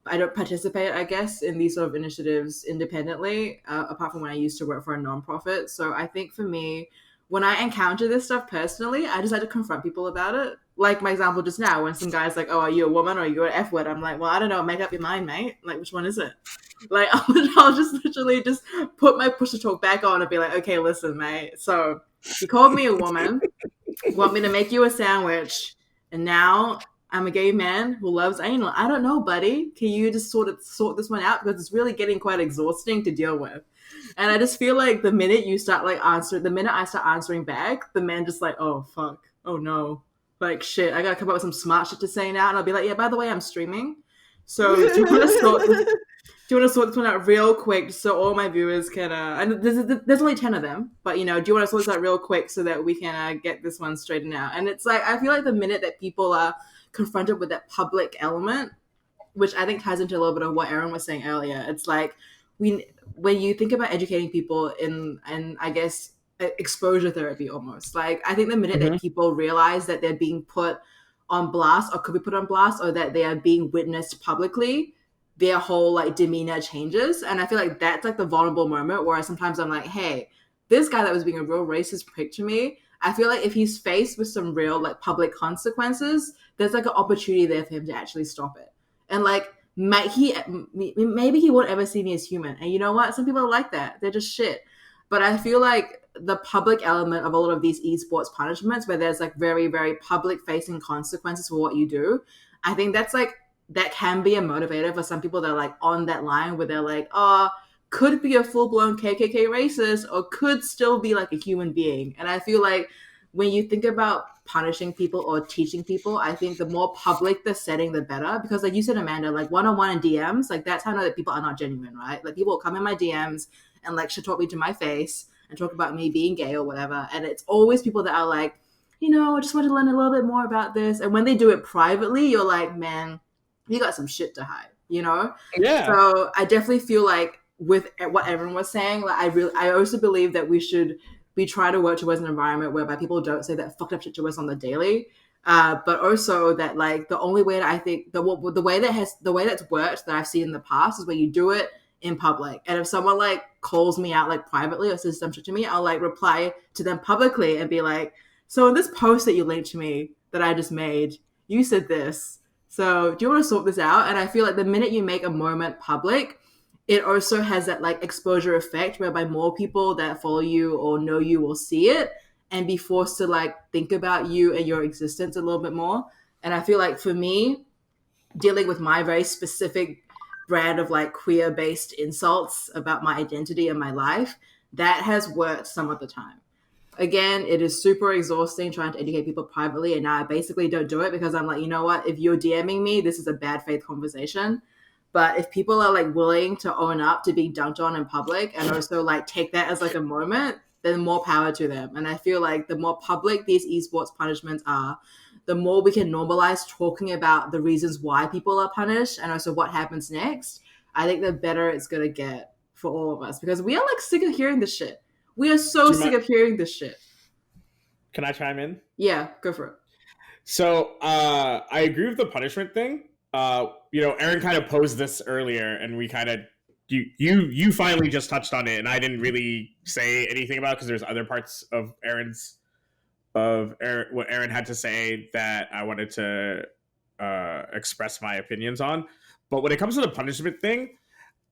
I don't participate, I guess, in these sort of initiatives independently, apart from when I used to work for a nonprofit. So I think for me, when I encounter this stuff personally, I just like to confront people about it. Like my example just now, when some guy's like, oh, are you a woman or are you an F word? I'm like, well, I don't know. Make up your mind, mate. Like, which one is it? Like, I'll just literally just put my push to talk back on and be like, okay, listen, mate. So you called me a woman, want me to make you a sandwich, and now I'm a gay man who loves anal. I don't know, buddy. Can you just sort this one out? Because it's really getting quite exhausting to deal with. And I just feel like the minute I start answering back, the man just like, oh, fuck. Oh, no. Like, shit, I gotta come up with some smart shit to say now. And I'll be like, yeah, by the way, I'm streaming. So do you want to sort this one out real quick so all my viewers can, and there's only 10 of them, but, do you want to sort this out real quick so that we can get this one straightened out? And it's like, I feel like the minute that people are confronted with that public element, which I think ties into a little bit of what Erin was saying earlier. It's like when you think about educating people and I guess exposure therapy almost. Like I think the minute that people realize that they're being put on blast or could be put on blast or that they are being witnessed publicly, their whole like demeanor changes. And I feel like that's like the vulnerable moment where sometimes I'm like, hey, this guy that was being a real racist prick to me, I feel like if he's faced with some real like public consequences, there's like an opportunity there for him to actually stop it. And like maybe he won't ever see me as human. And you know what? Some people are like that. They're just shit. But I feel like the public element of a lot of these esports punishments where there's like very, very public facing consequences for what you do, I think that's like, that can be a motivator for some people that are like on that line where they're like, oh, could be a full-blown KKK racist or could still be like a human being. And I feel like when you think about punishing people or teaching people, I think the more public the setting, the better. Because like you said, Amanda, like one-on-one and DMs, like that's how I know that people are not genuine, right? Like people will come in my DMs and like should talk me to my face and talk about me being gay or whatever. And it's always people that are like, you know, I just wanted to learn a little bit more about this. And when they do it privately, you're like, man, you got some shit to hide, you know? Yeah. So I definitely feel like with what everyone was saying, like I also believe that we try to work towards an environment whereby people don't say that fucked up shit to us on the daily. But also that like the only way that I think the way that's worked that I've seen in the past is when you do it in public. And if someone like calls me out like privately or says some shit to me, I'll like reply to them publicly and be like, so in this post that you linked to me that I just made, you said this. So do you want to sort this out? And I feel like the minute you make a moment public, it also has that like exposure effect whereby more people that follow you or know you will see it and be forced to like think about you and your existence a little bit more. And I feel like for me, dealing with my very specific brand of like queer based insults about my identity and my life, that has worked some of the time. Again, it is super exhausting trying to educate people privately, and now I basically don't do it because I'm like, you know what, if you're DMing me, this is a bad faith conversation. But if people are like willing to own up to being dunked on in public and also like take that as like a moment, then more power to them. And I feel like the more public these esports punishments are, the more we can normalize talking about the reasons why people are punished and also what happens next. I think the better it's going to get for all of us because we are like sick of hearing this shit. We are so sick of hearing this shit. Can I chime in? Yeah, go for it. So I agree with the punishment thing. You know, Erin kind of posed this earlier, and we kind of you finally just touched on it, and I didn't really say anything about it because there's other parts of what Erin had to say that I wanted to express my opinions on. But when it comes to the punishment thing,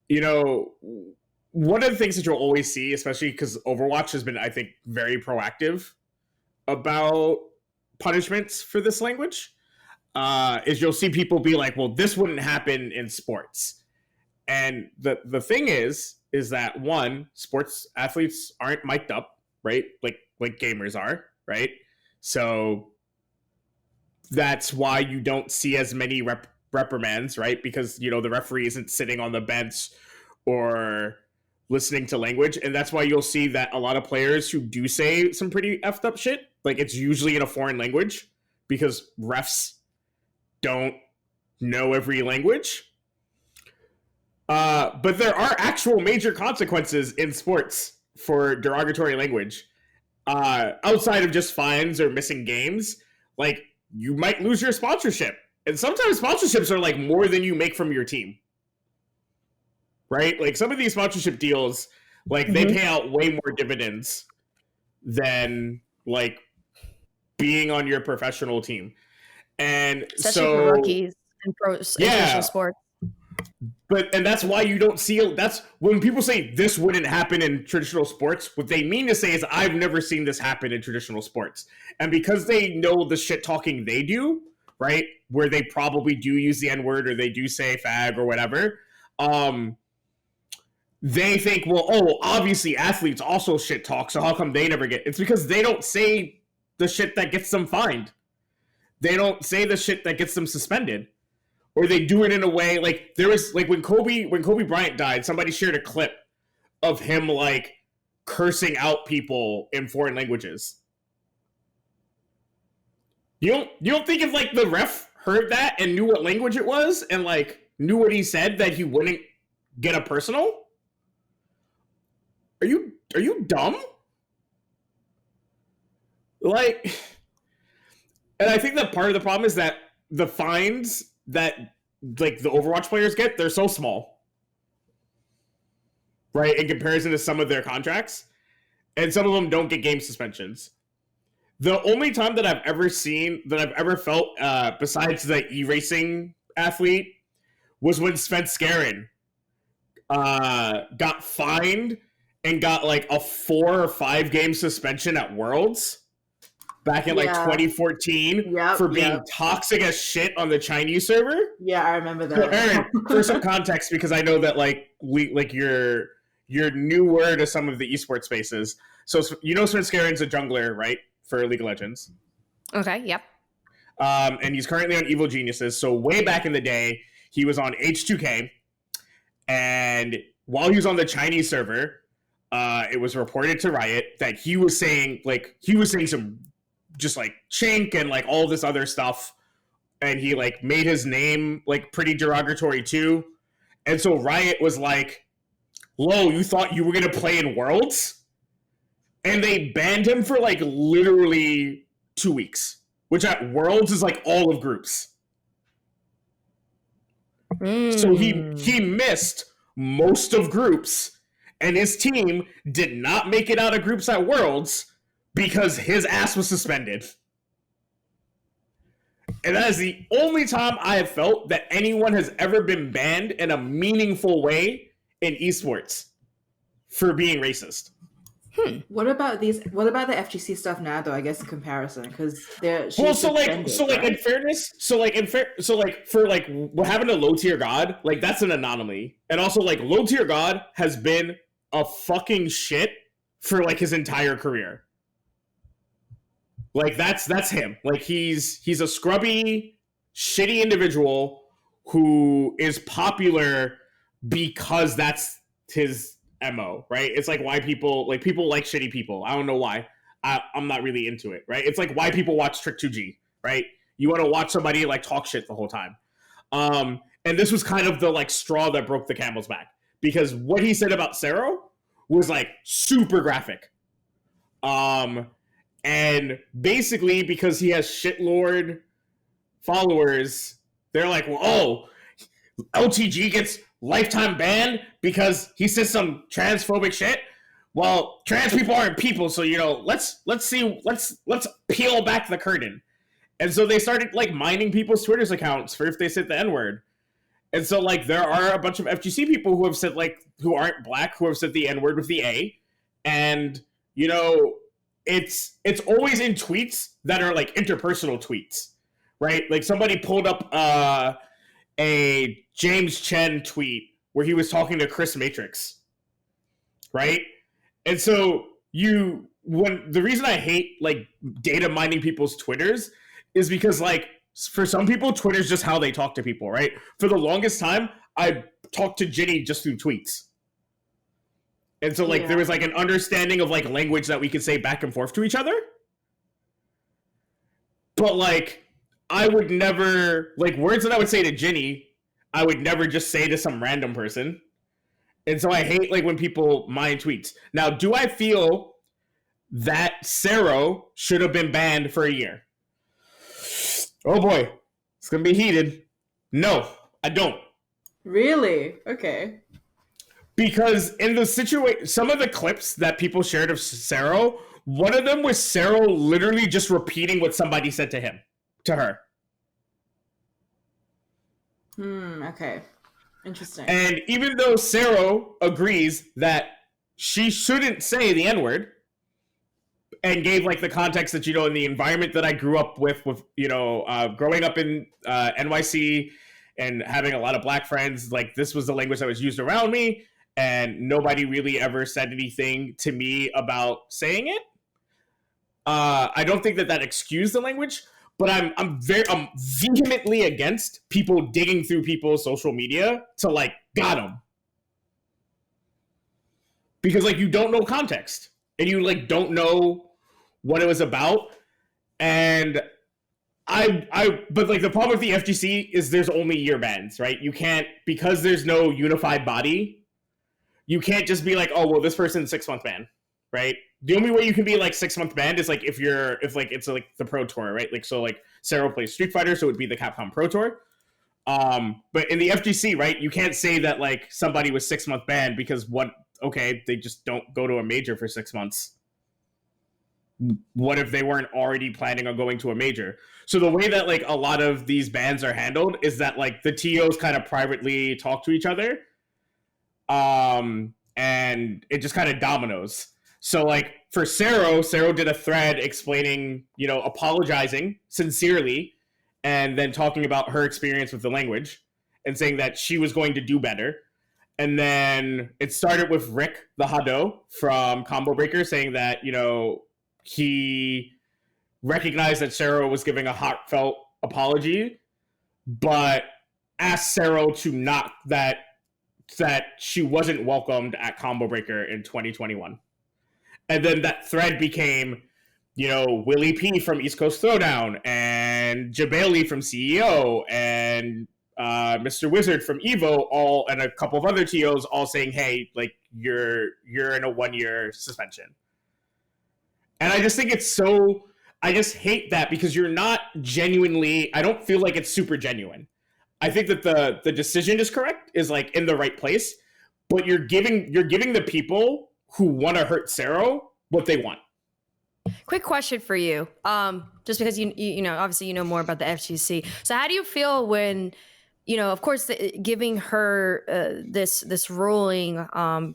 you know, one of the things that you'll always see, especially because Overwatch has been, I think, very proactive about punishments for this language, is you'll see people be like, well, this wouldn't happen in sports. And the thing is that one, sports athletes aren't mic'd up, right? Like gamers are, right? So that's why you don't see as many reprimands, right? Because, you know, the referee isn't sitting on the bench or listening to language. And that's why you'll see that a lot of players who do say some pretty effed up shit, like it's usually in a foreign language because refs don't know every language. But there are actual major consequences in sports for derogatory language. Outside of just fines or missing games, like you might lose your sponsorship. And sometimes sponsorships are like more than you make from your team. Right? Like some of these sponsorship deals, like they pay out way more dividends than like being on your professional team. And especially for rookies and pros in traditional sports. And that's why you don't see, that's when people say this wouldn't happen in traditional sports, what they mean to say is I've never seen this happen in traditional sports. And because they know the shit talking they do, right, where they probably do use the N-word or they do say fag or whatever, they think, well, oh, obviously athletes also shit talk, so how come they never get? It's because they don't say the shit that gets them fined. They don't say the shit that gets them suspended. Or they do it in a way, like, there was, like, when Kobe Bryant died, somebody shared a clip of him, like, cursing out people in foreign languages. You don't think if, like, the ref heard that and knew what language it was and, like, knew what he said, that he wouldn't get a personal? Are you dumb? Like, and I think that part of the problem is that the fines that like the Overwatch players get, they're so small, right, in comparison to some of their contracts, and some of them don't get game suspensions. The only time that I've ever felt, besides the iRacing athlete, was when Svenskeren got fined and got like a 4 or 5 game suspension at Worlds back in like 2014 for being toxic as shit on the Chinese server. Yeah, I remember that. So Erin, for some context, because I know that like you're newer to some of the esports spaces. So you know Svenskeren's a jungler, right, for League of Legends. Okay, yep. And he's currently on Evil Geniuses. So way back in the day, he was on H2K, and while he was on the Chinese server, it was reported to Riot that he was saying some just like chink and like all this other stuff, and he like made his name like pretty derogatory too. And so Riot was like, "Lo, you thought you were gonna play in Worlds?" And they banned him for like literally 2 weeks, which at Worlds is like all of groups. So he missed most of groups, and his team did not make it out of groups at Worlds because his ass was suspended. And that is the only time I have felt that anyone has ever been banned in a meaningful way in esports for being racist. What about the FGC stuff now, though? I guess in comparison, because they're in fairness, for like having a low tier god, like that's an anomaly, and also like low tier god has been a fucking shit for like his entire career. Like that's him. Like he's a scrubby, shitty individual who is popular because that's his MO, right? It's like why people like shitty people. I don't know why. I'm not really into it, right? It's like why people watch Trick2G, right? You want to watch somebody like talk shit the whole time. And this was kind of the like straw that broke the camel's back, because what he said about Cero was like super graphic. And basically because he has shitlord followers, they're like, well, oh, LTG gets lifetime ban because he says some transphobic shit. Well, trans people aren't people, so you know, let's peel back the curtain. And so they started like mining people's Twitter's accounts for if they said the N-word. And so like there are a bunch of FGC people who have said like who aren't black who have said the N-word with the A. And you know, it's always in tweets that are like interpersonal tweets, right? Like somebody pulled up a James Chen tweet where he was talking to Chris Matrix, right? And so the reason I hate like data mining people's Twitters is because like for some people, Twitter's just how they talk to people, right? For the longest time, I talked to Ginny just through tweets. And so like there was like an understanding of like language that we could say back and forth to each other. But like I would never, like words that I would say to Ginny, I would never just say to some random person. And so I hate like when people mine tweets. Now, do I feel that Cero should have been banned for a year? Oh boy, it's gonna be heated. No, I don't. Really? Okay. Because in the situation, some of the clips that people shared of Cero, one of them was Cero literally just repeating what somebody said to her. Okay. Interesting. And even though Cero agrees that she shouldn't say the N-word, and gave like the context that, you know, in the environment that I grew up with you know, growing up in NYC and having a lot of black friends, like this was the language that was used around me, and nobody really ever said anything to me about saying it. I don't think that excused the language, but I'm vehemently against people digging through people's social media to like got them, because like you don't know context and you like don't know what it was about. And but like the problem with the FGC is there's only year bans, right? You can't, because there's no unified body, you can't just be like, oh, well, this person's 6-month ban, right? The only way you can be like 6-month banned is like if it's like the Pro Tour, right? Like, so like Cero plays Street Fighter, so it would be the Capcom Pro Tour. But in the FGC, right, you can't say that like somebody was 6-month banned because they just don't go to a major for 6 months. What if they weren't already planning on going to a major? So the way that like a lot of these bans are handled is that like the TOs kind of privately talk to each other. And it just kind of dominoes. So like for Cero did a thread explaining, apologizing sincerely and then talking about her experience with the language and saying that she was going to do better. And then it started with Rick the Hado from Combo Breaker saying that, he recognized that Cero was giving a heartfelt apology, but asked Cero to not that she wasn't welcomed at Combo Breaker in 2021. And then that thread became, Willie P from East Coast Throwdown and Jabali from CEO and Mr. Wizard from Evo, all and a couple of other TOs all saying, hey, like you're in a 1-year suspension. And I just think I just hate that because you're not genuinely, I don't feel like it's super genuine. I think that the decision is correct, is like in the right place, but you're giving the people who want to hurt Cero what they want. Quick question for you. Just because you know, obviously you know more about the FGC. So how do you feel when, of course, giving her this ruling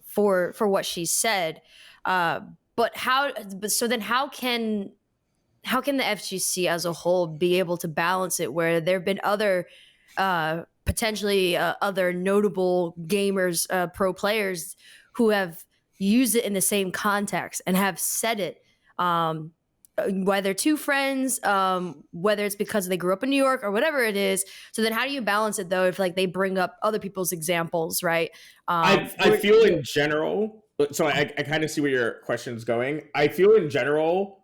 for what she said, but how can the FGC as a whole be able to balance it where there have been other potentially other notable gamers, pro players who have used it in the same context and have said it, whether to friends, whether it's because they grew up in New York or whatever it is. So then how do you balance it though if like they bring up other people's examples, right? I feel in general, so I kind of see where your question's going. I feel in general,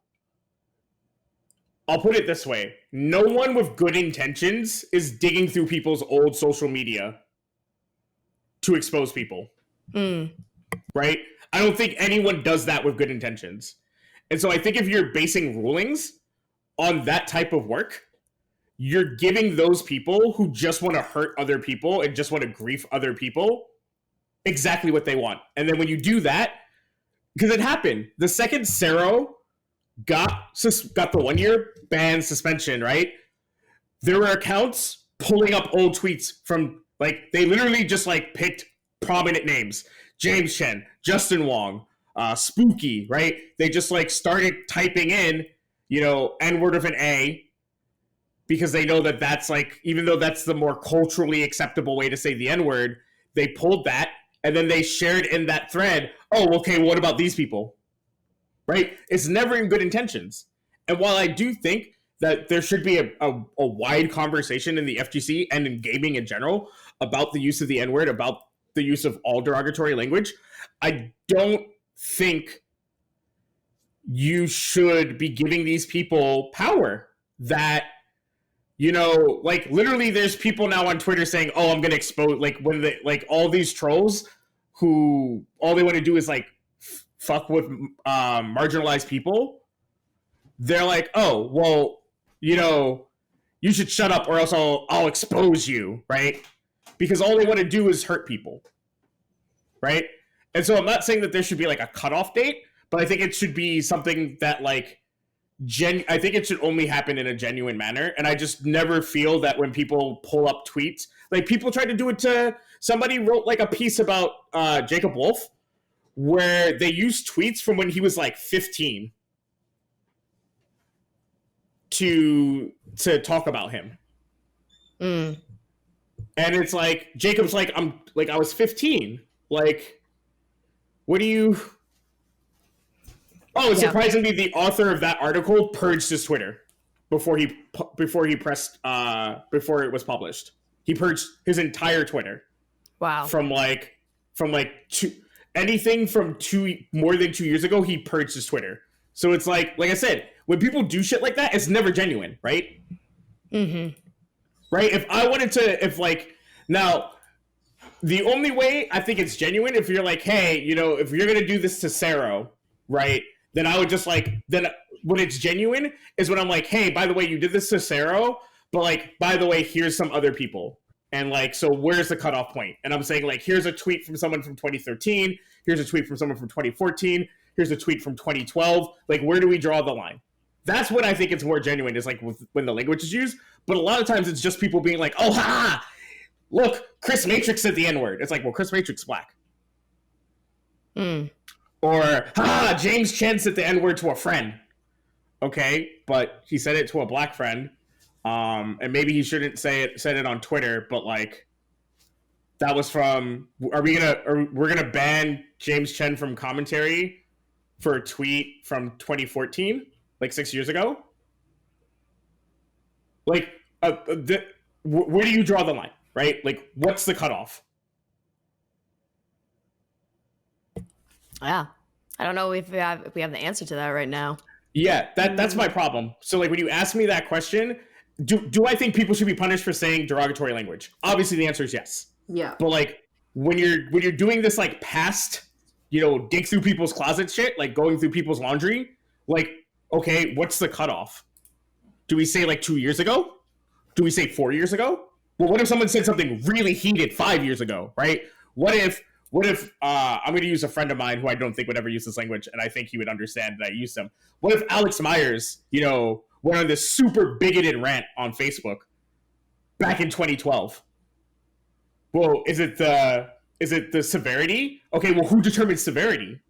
I'll put it this way. No one with good intentions is digging through people's old social media to expose people. Right? I don't think anyone does that with good intentions. And so I think if you're basing rulings on that type of work, you're giving those people who just want to hurt other people and just want to grief other people exactly what they want. And then when you do that, because it happened, the second Cero got the 1-year ban suspension, right? There were accounts pulling up old tweets from, like, they literally just, like, picked prominent names. James Chen, Justin Wong, Spooky, right? They just, like, started typing in, N-word of an A, because they know that that's, like, even though that's the more culturally acceptable way to say the N-word, they pulled that, and then they shared in that thread, oh, okay, what about these people? Right? It's never in good intentions. And while I do think that there should be a wide conversation in the FGC and in gaming in general about the use of the N-word, about the use of all derogatory language, I don't think you should be giving these people power that, like literally there's people now on Twitter saying, oh, I'm going to expose, like when they, like all these trolls who all they want to do is like fuck with marginalized people. They're like, oh, well, you should shut up or else I'll expose you, right? Because all they want to do is hurt people, right? And so I'm not saying that there should be like a cutoff date, but I think it should be something that like, I think it should only happen in a genuine manner. And I just never feel that when people pull up tweets, like people tried to do it to, somebody wrote like a piece about Jacob Wolf where they used tweets from when he was like 15 to talk about him. And it's like, Jacob's like, I was 15. Like, what do you... Oh, surprisingly, the author of that article purged his Twitter before it was published. He purged his entire Twitter. Wow. From anything from more than 2 years ago, he purged his Twitter. So it's like I said, when people do shit like that, it's never genuine, right? Mm-hmm. right? Now, the only way I think it's genuine if you're like, hey, if you're gonna do this to Cero, right? Then I would just then when it's genuine is when I'm like, hey, by the way, you did this to Cero, but by the way, here's some other people. And so where's the cutoff point? And I'm saying here's a tweet from someone from 2013, here's a tweet from someone from 2014, here's a tweet from 2012. Where do we draw the line? That's when I think it's more genuine, is when the language is used. But a lot of times it's just people being like, oh, ha, look, Chris Matrix said the N-word. It's well, Chris Matrix black. Mm. Or, James Chen said the N-word to a friend. Okay, but he said it to a black friend. And maybe he shouldn't said it on Twitter, but that was from, we're gonna ban James Chen from commentary for a tweet from 2014, 6 years ago? Where do you draw the line, right? What's the cutoff? Yeah. I don't know if we have the answer to that right now. Yeah, that's my problem. So when you ask me that question, do I think people should be punished for saying derogatory language? Obviously the answer is yes. Yeah. But when you're doing this past, dig through people's closet shit, going through people's laundry, okay, what's the cutoff? Do we say 2 years ago? Do we say 4 years ago? Well, what if someone said something really heated 5 years ago, right? What if I'm going to use a friend of mine who I don't think would ever use this language, and I think he would understand that I used him. What if Alex Myers, went on this super bigoted rant on Facebook back in 2012? Well, is it the severity? Okay, well, who determines severity?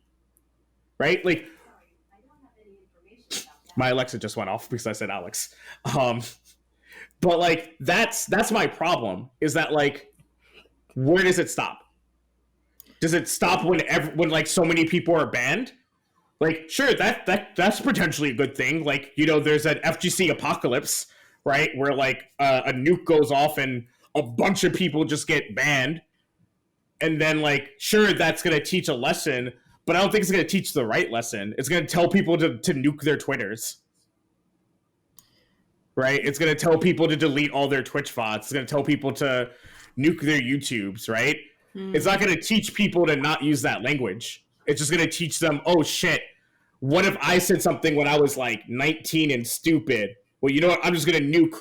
Right? My Alexa just went off because I said Alex. But that's my problem, is that where does it stop? Does it stop when so many people are banned? Sure, that's potentially a good thing. There's an FGC apocalypse, right? Where a nuke goes off and a bunch of people just get banned. And then sure, that's going to teach a lesson, but I don't think it's going to teach the right lesson. It's going to tell people to nuke their Twitters. Right? It's going to tell people to delete all their Twitch VODs. It's going to tell people to nuke their YouTubes, right? It's not going to teach people to not use that language. It's just going to teach them, oh shit, what if I said something when I was 19 and stupid? Well, you know what? I'm just going to nuke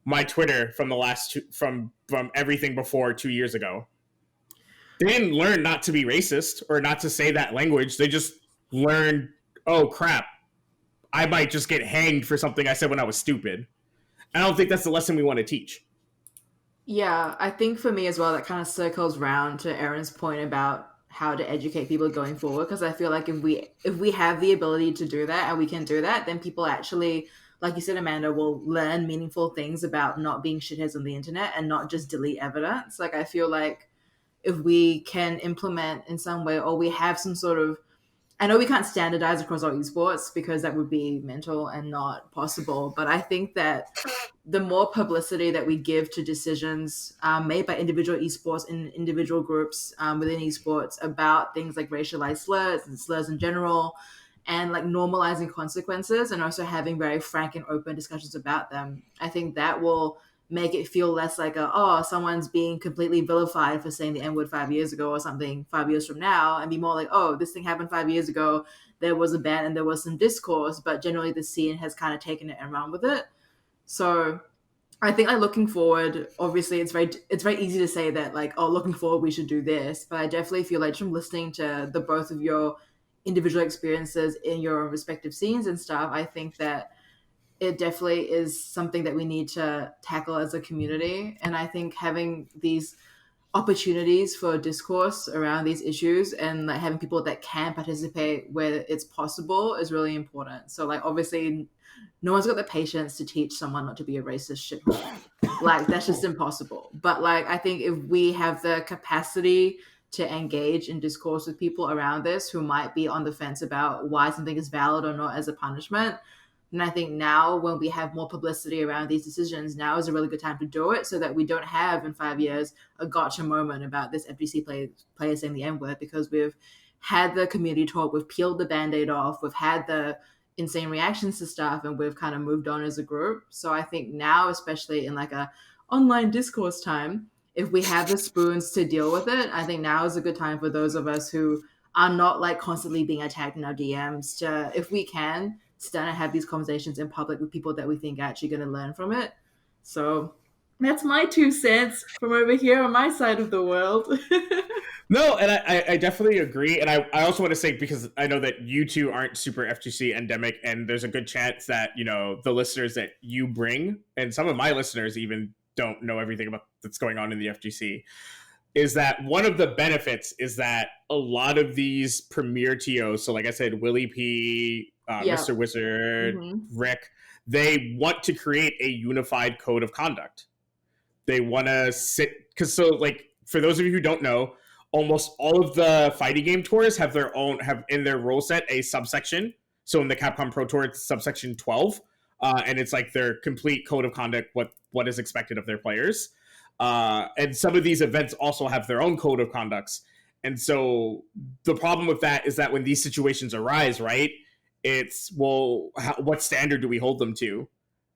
my Twitter from from everything before 2 years ago. They didn't learn not to be racist or not to say that language. They just learned, oh crap, I might just get hanged for something I said when I was stupid. I don't think that's the lesson we want to teach. Yeah, I think for me as well, that kind of circles round to Erin's point about how to educate people going forward. Because I feel like if we have the ability to do that and we can do that, then people actually, like you said, Amanda, will learn meaningful things about not being shitheads on the internet and not just delete evidence. I feel like if we can implement in some way, or we have some sort of, I know we can't standardize across all esports because that would be mental and not possible. But I think that the more publicity that we give to decisions made by individual esports and individual groups within esports about things like racialized slurs and slurs in general, and normalizing consequences and also having very frank and open discussions about them, I think that will make it feel less someone's being completely vilified for saying the N-word 5 years ago or something 5 years from now, and be more this thing happened 5 years ago, there was a ban and there was some discourse, but generally the scene has kind of taken it and run with it. So I think looking forward, obviously it's very easy to say that looking forward we should do this, but I definitely feel like from listening to the both of your individual experiences in your respective scenes and stuff, I think that it definitely is something that we need to tackle as a community. And I think having these opportunities for discourse around these issues and having people that can participate where it's possible is really important. So obviously no one's got the patience to teach someone not to be a racist shithole. That's just impossible. But I think if we have the capacity to engage in discourse with people around this who might be on the fence about why something is valid or not as a punishment, and I think now when we have more publicity around these decisions, now is a really good time to do it so that we don't have in 5 years a gotcha moment about this FGC player saying the N-word, because we've had the community talk, we've peeled the Band-Aid off, we've had the insane reactions to stuff, and we've kind of moved on as a group. So I think now, especially in like a online discourse time, if we have the spoons to deal with it, I think now is a good time for those of us who are not like constantly being attacked in our DMs to, if we can, stand and have these conversations in public with people that we think are actually going to learn from it. So that's my 2 cents from over here on my side of the world. No, and I definitely agree. And I also want to say, because I know that you two aren't super FGC endemic, and there's a good chance that, you know, the listeners that you bring, and some of my listeners even don't know everything about that's going on in the FGC, is that one of the benefits is that a lot of these premier TOs, so like I said, Willie P, Mr. Wizard, Rick, they want to create a unified code of conduct. They want to because so like, for those of you who don't know, almost all of the fighting game tours have in their rule set a subsection. So in the Capcom Pro Tour, it's subsection 12, and it's like their complete code of conduct, what is expected of their players. And some of these events also have their own code of conducts. And so the problem with that is that when these situations arise, right, it's, well, what standard do we hold them to?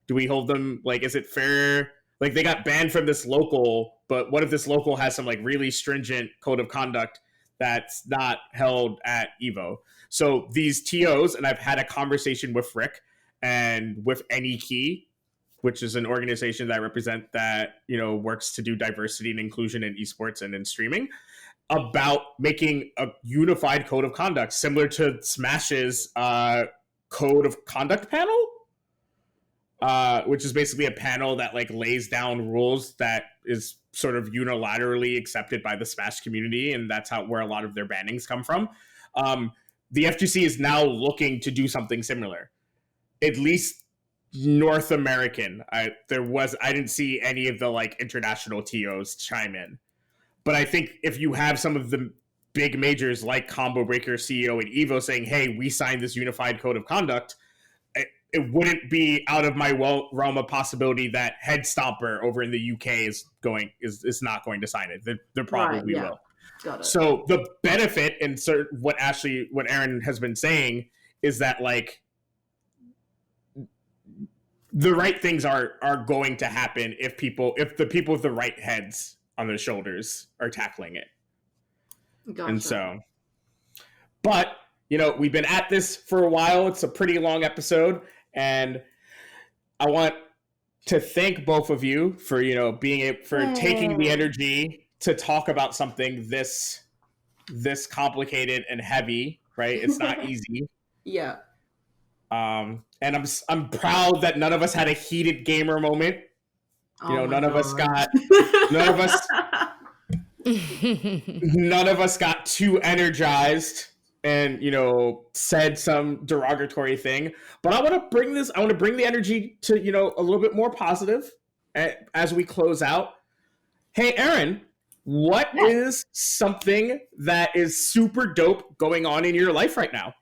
Do we hold them, like, is it fair? Like, they got banned from this local, but what if this local has some like really stringent code of conduct that's not held at Evo? So these TOs, and I've had a conversation with Rick and with Any Key, which is an organization that I represent that, you know, works to do diversity and inclusion in esports and in streaming, about making a unified code of conduct similar to Smash's code of conduct panel. Which is basically a panel that like lays down rules that is sort of unilaterally accepted by the Smash community, and that's where a lot of their bannings come from. The FGC is now looking to do something similar, at least North American. I didn't see any of the like international TOs chime in, but I think if you have some of the big majors like Combo Breaker, CEO, and Evo saying, "Hey, we signed this unified code of conduct," it wouldn't be out of my realm of possibility that Head Stomper over in the UK is not going to sign it. They probably will. Got it. So the benefit, and what Erin has been saying, is that like the right things are going to happen if the people with the right heads on their shoulders are tackling it. Gotcha. And so, but you know, we've been at this for a while. It's a pretty long episode. And I want to thank both of you for, you know, taking the energy to talk about something this complicated and heavy, right? It's not easy. Yeah. And I'm proud that none of us had a heated gamer moment. You know, none of us got too energized and, you know, said some derogatory thing. But I want to bring the energy to, you know, a little bit more positive as we close out. Hey, Erin, what is something that is super dope going on in your life right now?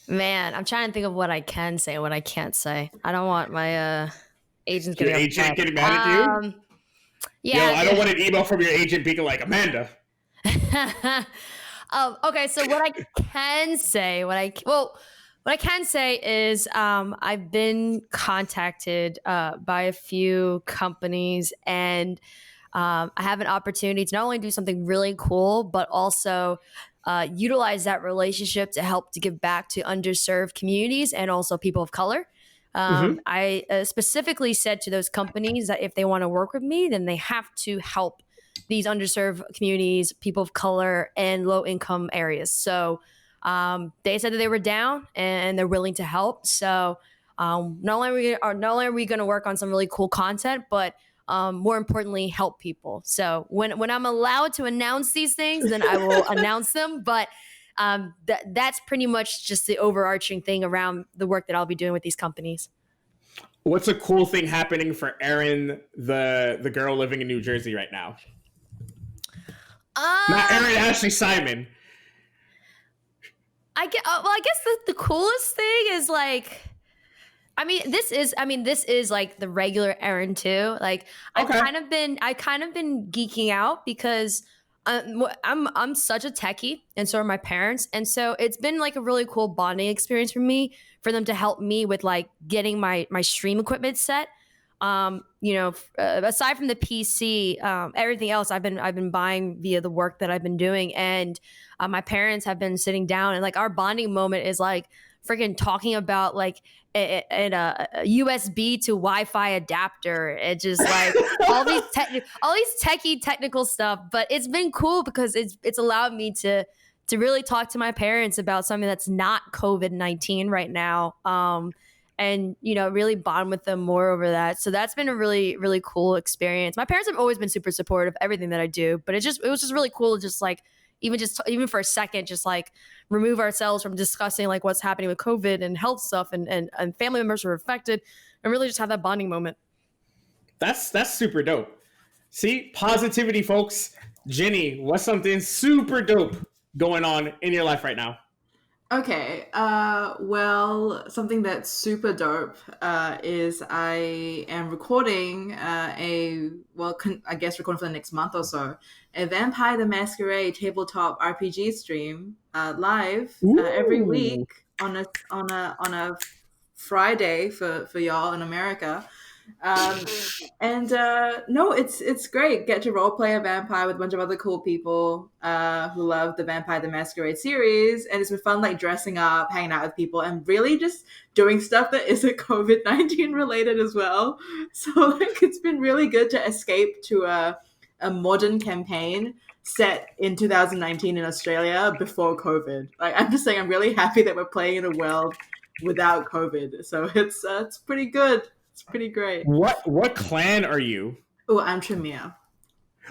Man, I'm trying to think of what I can say and what I can't say. I don't want my agents getting mad at you? Yeah. Yo, I don't want an email from your agent being like, Amanda. Okay, so what I can say, is I've been contacted by a few companies, and I have an opportunity to not only do something really cool, but also utilize that relationship to help to give back to underserved communities and also people of color. I specifically said to those companies that if they want to work with me, then they have to help these underserved communities, people of color, and low income areas. So they said that they were down and they're willing to help. So not only are we going to work on some really cool content, but more importantly, help people. So when I'm allowed to announce these things, then I will announce them. But that's pretty much just the overarching thing around the work that I'll be doing with these companies. What's a cool thing happening for Erin, the girl living in New Jersey right now? Not Erin Ashley Simon. I guess the coolest thing is like, this is like the regular Erin too. Like, okay. I've kind of been geeking out because I'm such a techie, and so are my parents, and so it's been like a really cool bonding experience for me, for them to help me with like getting my stream equipment set. Aside from the PC, everything else I've been buying via the work that I've been doing, and my parents have been sitting down, and like our bonding moment is like freaking talking about like a USB to Wi-Fi adapter. It just like all these techie technical stuff, but it's been cool because it's allowed me to really talk to my parents about something that's not COVID-19 right now. And really bond with them more over that. So that's been a really, really cool experience. My parents have always been super supportive of everything that I do, but it was just really cool to just like even for a second, just like remove ourselves from discussing like what's happening with COVID and health stuff and family members who are affected, and really just have that bonding moment. That's super dope. See, positivity, folks. Ginny, what's something super dope going on in your life right now? Okay, well, something that's super dope is I am recording I guess recording for the next month or so, a Vampire the Masquerade tabletop RPG stream live every week on a Friday for y'all in America. No, it's great. Get to role play a vampire with a bunch of other cool people who love the Vampire the Masquerade series, and it's been fun like dressing up, hanging out with people, and really just doing stuff that isn't COVID-19 related as well. So like it's been really good to escape to a modern campaign set in 2019 in Australia before COVID. Like I'm just saying, I'm really happy that we're playing in a world without COVID. So it's pretty good. It's pretty great. What clan are you? Oh, I'm Tremere.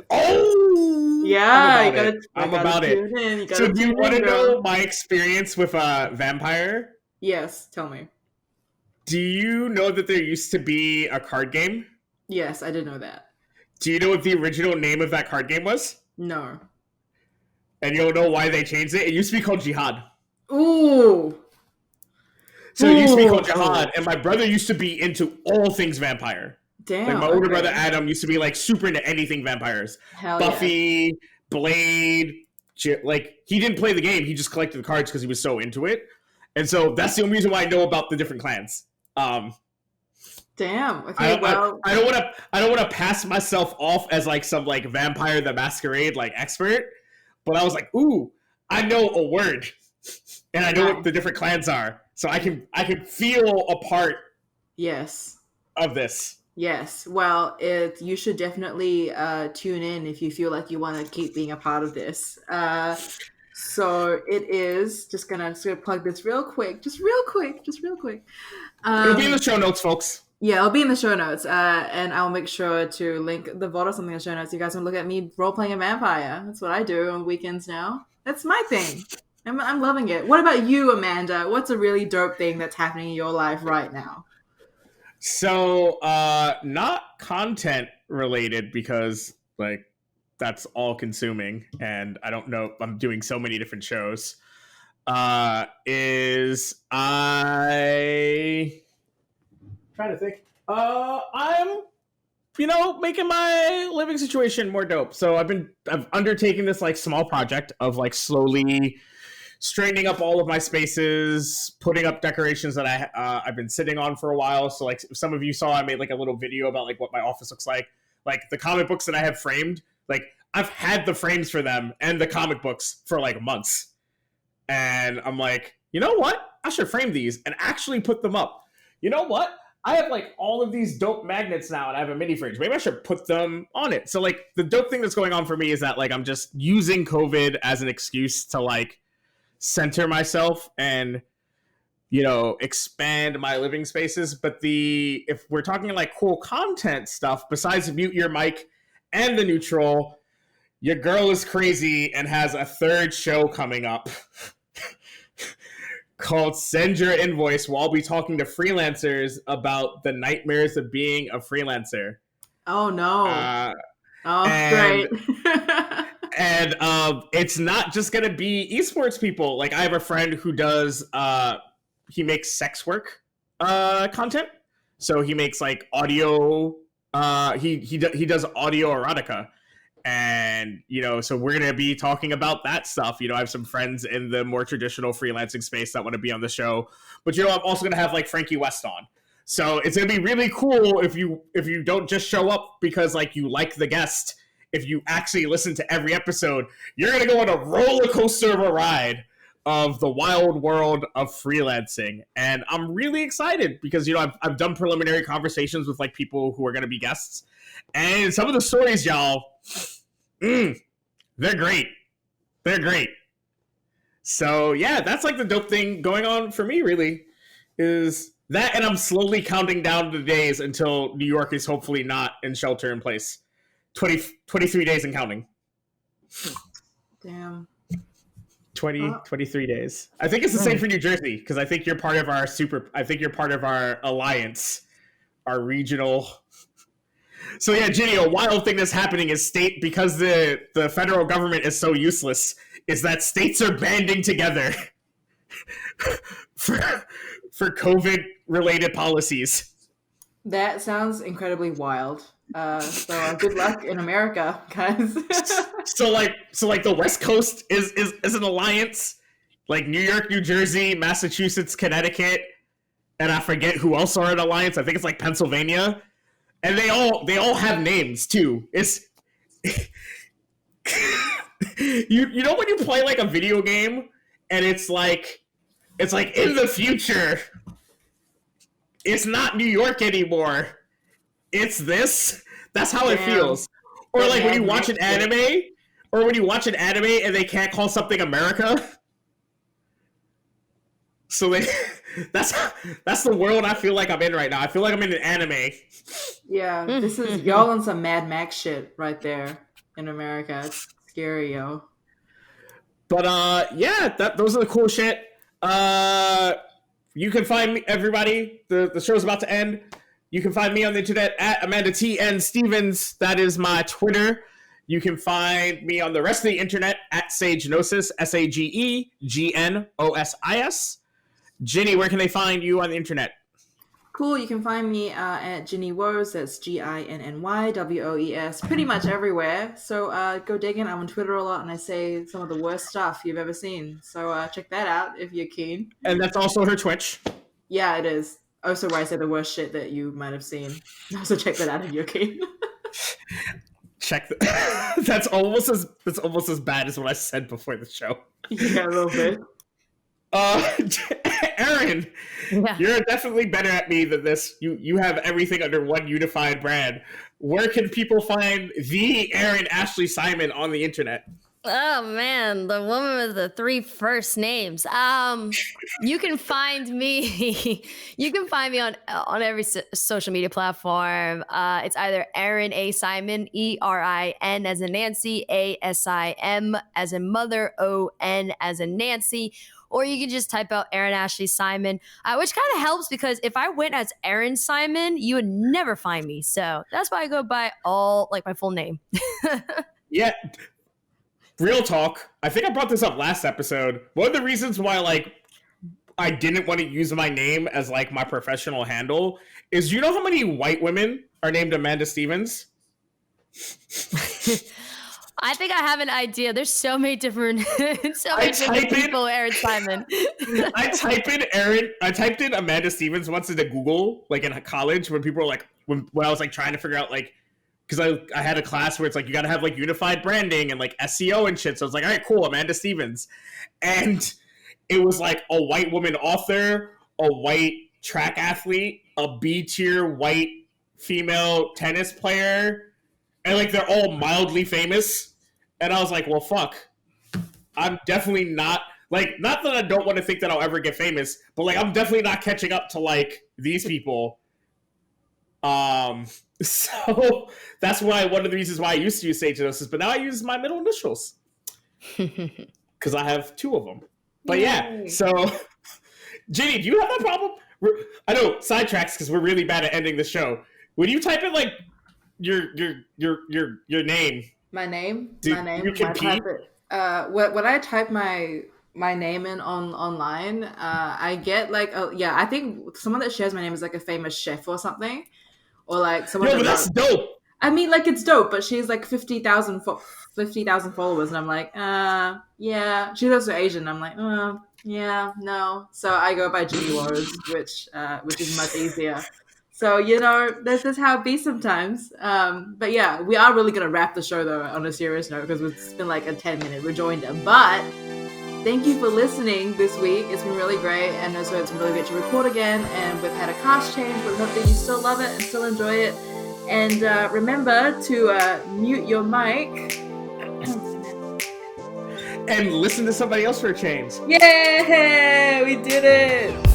Oh, yeah, I'm about it. So do you want to know my experience with Vampire? Yes, tell me. Do you know that there used to be a card game? Yes, I did know that. Do you know what the original name of that card game was? No. And you'll know why they changed it? It used to be called Jihad. Ooh. So it used to be called Jihad, and my brother used to be into all things vampire. Damn. Like my older brother Adam used to be like super into anything vampires. Hell Buffy, yeah. Blade, like he didn't play the game, he just collected the cards because he was so into it. And so that's the only reason why I know about the different clans. Damn. Okay, I don't want to pass myself off as like some like Vampire the Masquerade like expert, but I was like, ooh, I know a word. And I know what the different clans are. So I can feel a part of this. Yes. Well, you should definitely tune in if you feel like you want to keep being a part of this. So it is just gonna plug this real quick. It'll be in the show notes, folks. Yeah, it'll be in the show notes. And I'll make sure to link the VOD or something in the show notes. You guys can look at me role-playing a vampire. That's what I do on weekends now. That's my thing. I'm loving it. What about you, Amanda? What's a really dope thing that's happening in your life right now? So, not content related because like that's all consuming and I don't know, I'm doing so many different shows. I'm trying to think. I'm making my living situation more dope. So I've undertaken this like small project of like slowly straightening up all of my spaces, putting up decorations that I've been sitting on for a while. So like some of you saw, I made like a little video about like what my office looks like the comic books that I have framed. Like I've had the frames for them and the comic books for like months. And I'm like, you know what? I should frame these and actually put them up. You know what? I have like all of these dope magnets now and I have a mini fridge. Maybe I should put them on it. So like the dope thing that's going on for me is that like I'm just using COVID as an excuse to like center myself and expand my living spaces. But if we're talking like cool content stuff, besides mute your mic and the neutral, your girl is crazy and has a third show coming up called Send Your Invoice, where I'll be talking to freelancers about the nightmares of being a freelancer. Oh no. Great. And it's not just going to be esports people. Like, I have a friend who does, he makes sex work content. So he makes like audio, he does audio erotica. And, so we're going to be talking about that stuff. I have some friends in the more traditional freelancing space that want to be on the show. But, I'm also going to have, like, Frankie West on. So it's going to be really cool if you don't just show up because, like, you like the guest. If you actually listen to every episode, you're going to go on a roller coaster of a ride of the wild world of freelancing. And I'm really excited because, I've done preliminary conversations with, like, people who are going to be guests. And some of the stories, y'all, they're great. They're great. So, yeah, that's, like, the dope thing going on for me, really, is that, and I'm slowly counting down the days until New York is hopefully not in shelter in place. 23 days and counting. Damn. 23 days. I think it's the same for New Jersey, because I think you're part of our alliance, our regional. So yeah, Ginny, a wild thing that's happening is because the federal government is so useless, is that states are banding together for COVID-related policies. That sounds incredibly wild. So good luck in America, guys. so like the West Coast is an alliance, like New York, New Jersey, Massachusetts, Connecticut, and I forget who else are an alliance. I think it's like Pennsylvania, and they all have names too. It's you know when you play like a video game and it's like in the future, it's not New York anymore. It's this. That's how it feels. Or like when you watch an anime, and they can't call something America. So that's the world I feel like I'm in right now. I feel like I'm in an anime. Yeah, this is y'all on some Mad Max shit right there in America. It's scary, yo. But yeah, those are the cool shit. You can find me, everybody. The show's about to end. You can find me on the internet at Amanda T. N. Stevens. That is my Twitter. You can find me on the rest of the internet at Sagenosis, SAGEGNOSIS. Ginny, where can they find you on the internet? Cool. You can find me at Ginny Woes. That's GINNYWOES. Pretty much everywhere. So go digging. I'm on Twitter a lot, and I say some of the worst stuff you've ever seen. So check that out if you're keen. And that's also her Twitch. Yeah, it is. Also, where I say the worst shit that you might have seen. Also, check that out if you're keen. That's almost as bad as what I said before the show. Yeah, a little bit. Erin, You're definitely better at me than this. You have everything under one unified brand. Where can people find the Erin Ashley Simon on the internet? Oh man, the woman with the 3 first names. You can find me. You can find me on every social media platform. It's either Erin A Simon, ERIN as in Nancy, ASIM as in mother, ON as in Nancy. Or you can just type out Erin Ashley Simon, which kind of helps because if I went as Erin Simon, you would never find me. So that's why I go by my full name. Yeah. Real talk. I think I brought this up last episode. One of the reasons why I didn't want to use my name as my professional handle is, you know how many white women are named Amanda Stevens? I think I have an idea. There's so many different people, Erin Simon. I typed in Amanda Stevens once into Google, in college, when people were when I was trying to figure out because I had a class where it's you got to have unified branding and SEO and shit. So I was all right, cool, Amanda Stevens. And it was a white woman author, a white track athlete, a B-tier white female tennis player, and they're all mildly famous. And I was well, fuck. I'm definitely not not that I don't want to think that I'll ever get famous, but I'm definitely not catching up to these people. So that's why one of the reasons why I used to use Sagenosis, but now I use my middle initials because I have 2 of them. But yeah, so Ginny, do you have that problem? I know, sidetracks because we're really bad at ending the show. When you type in your name, my name, you compete. When I type my name in online, I get I think someone that shares my name is a famous chef or something. Or someone. Yo, but that's dope. I mean, like, it's dope, but she's like 50,000 followers, and I'm like, yeah. She's also Asian. I'm like, yeah, no. So I go by Ginny Wars, which is much easier. So, you know, this is how it be sometimes. But yeah, we are really gonna wrap the show though on a serious note, because it's been like a 10-minute rejoinder. But thank you for listening this week. It's been really great, and also it's been really great to record again. And we've had a cast change, but hope that you still love it and still enjoy it. And remember to mute your mic. And listen to somebody else for a change. Yeah, we did it.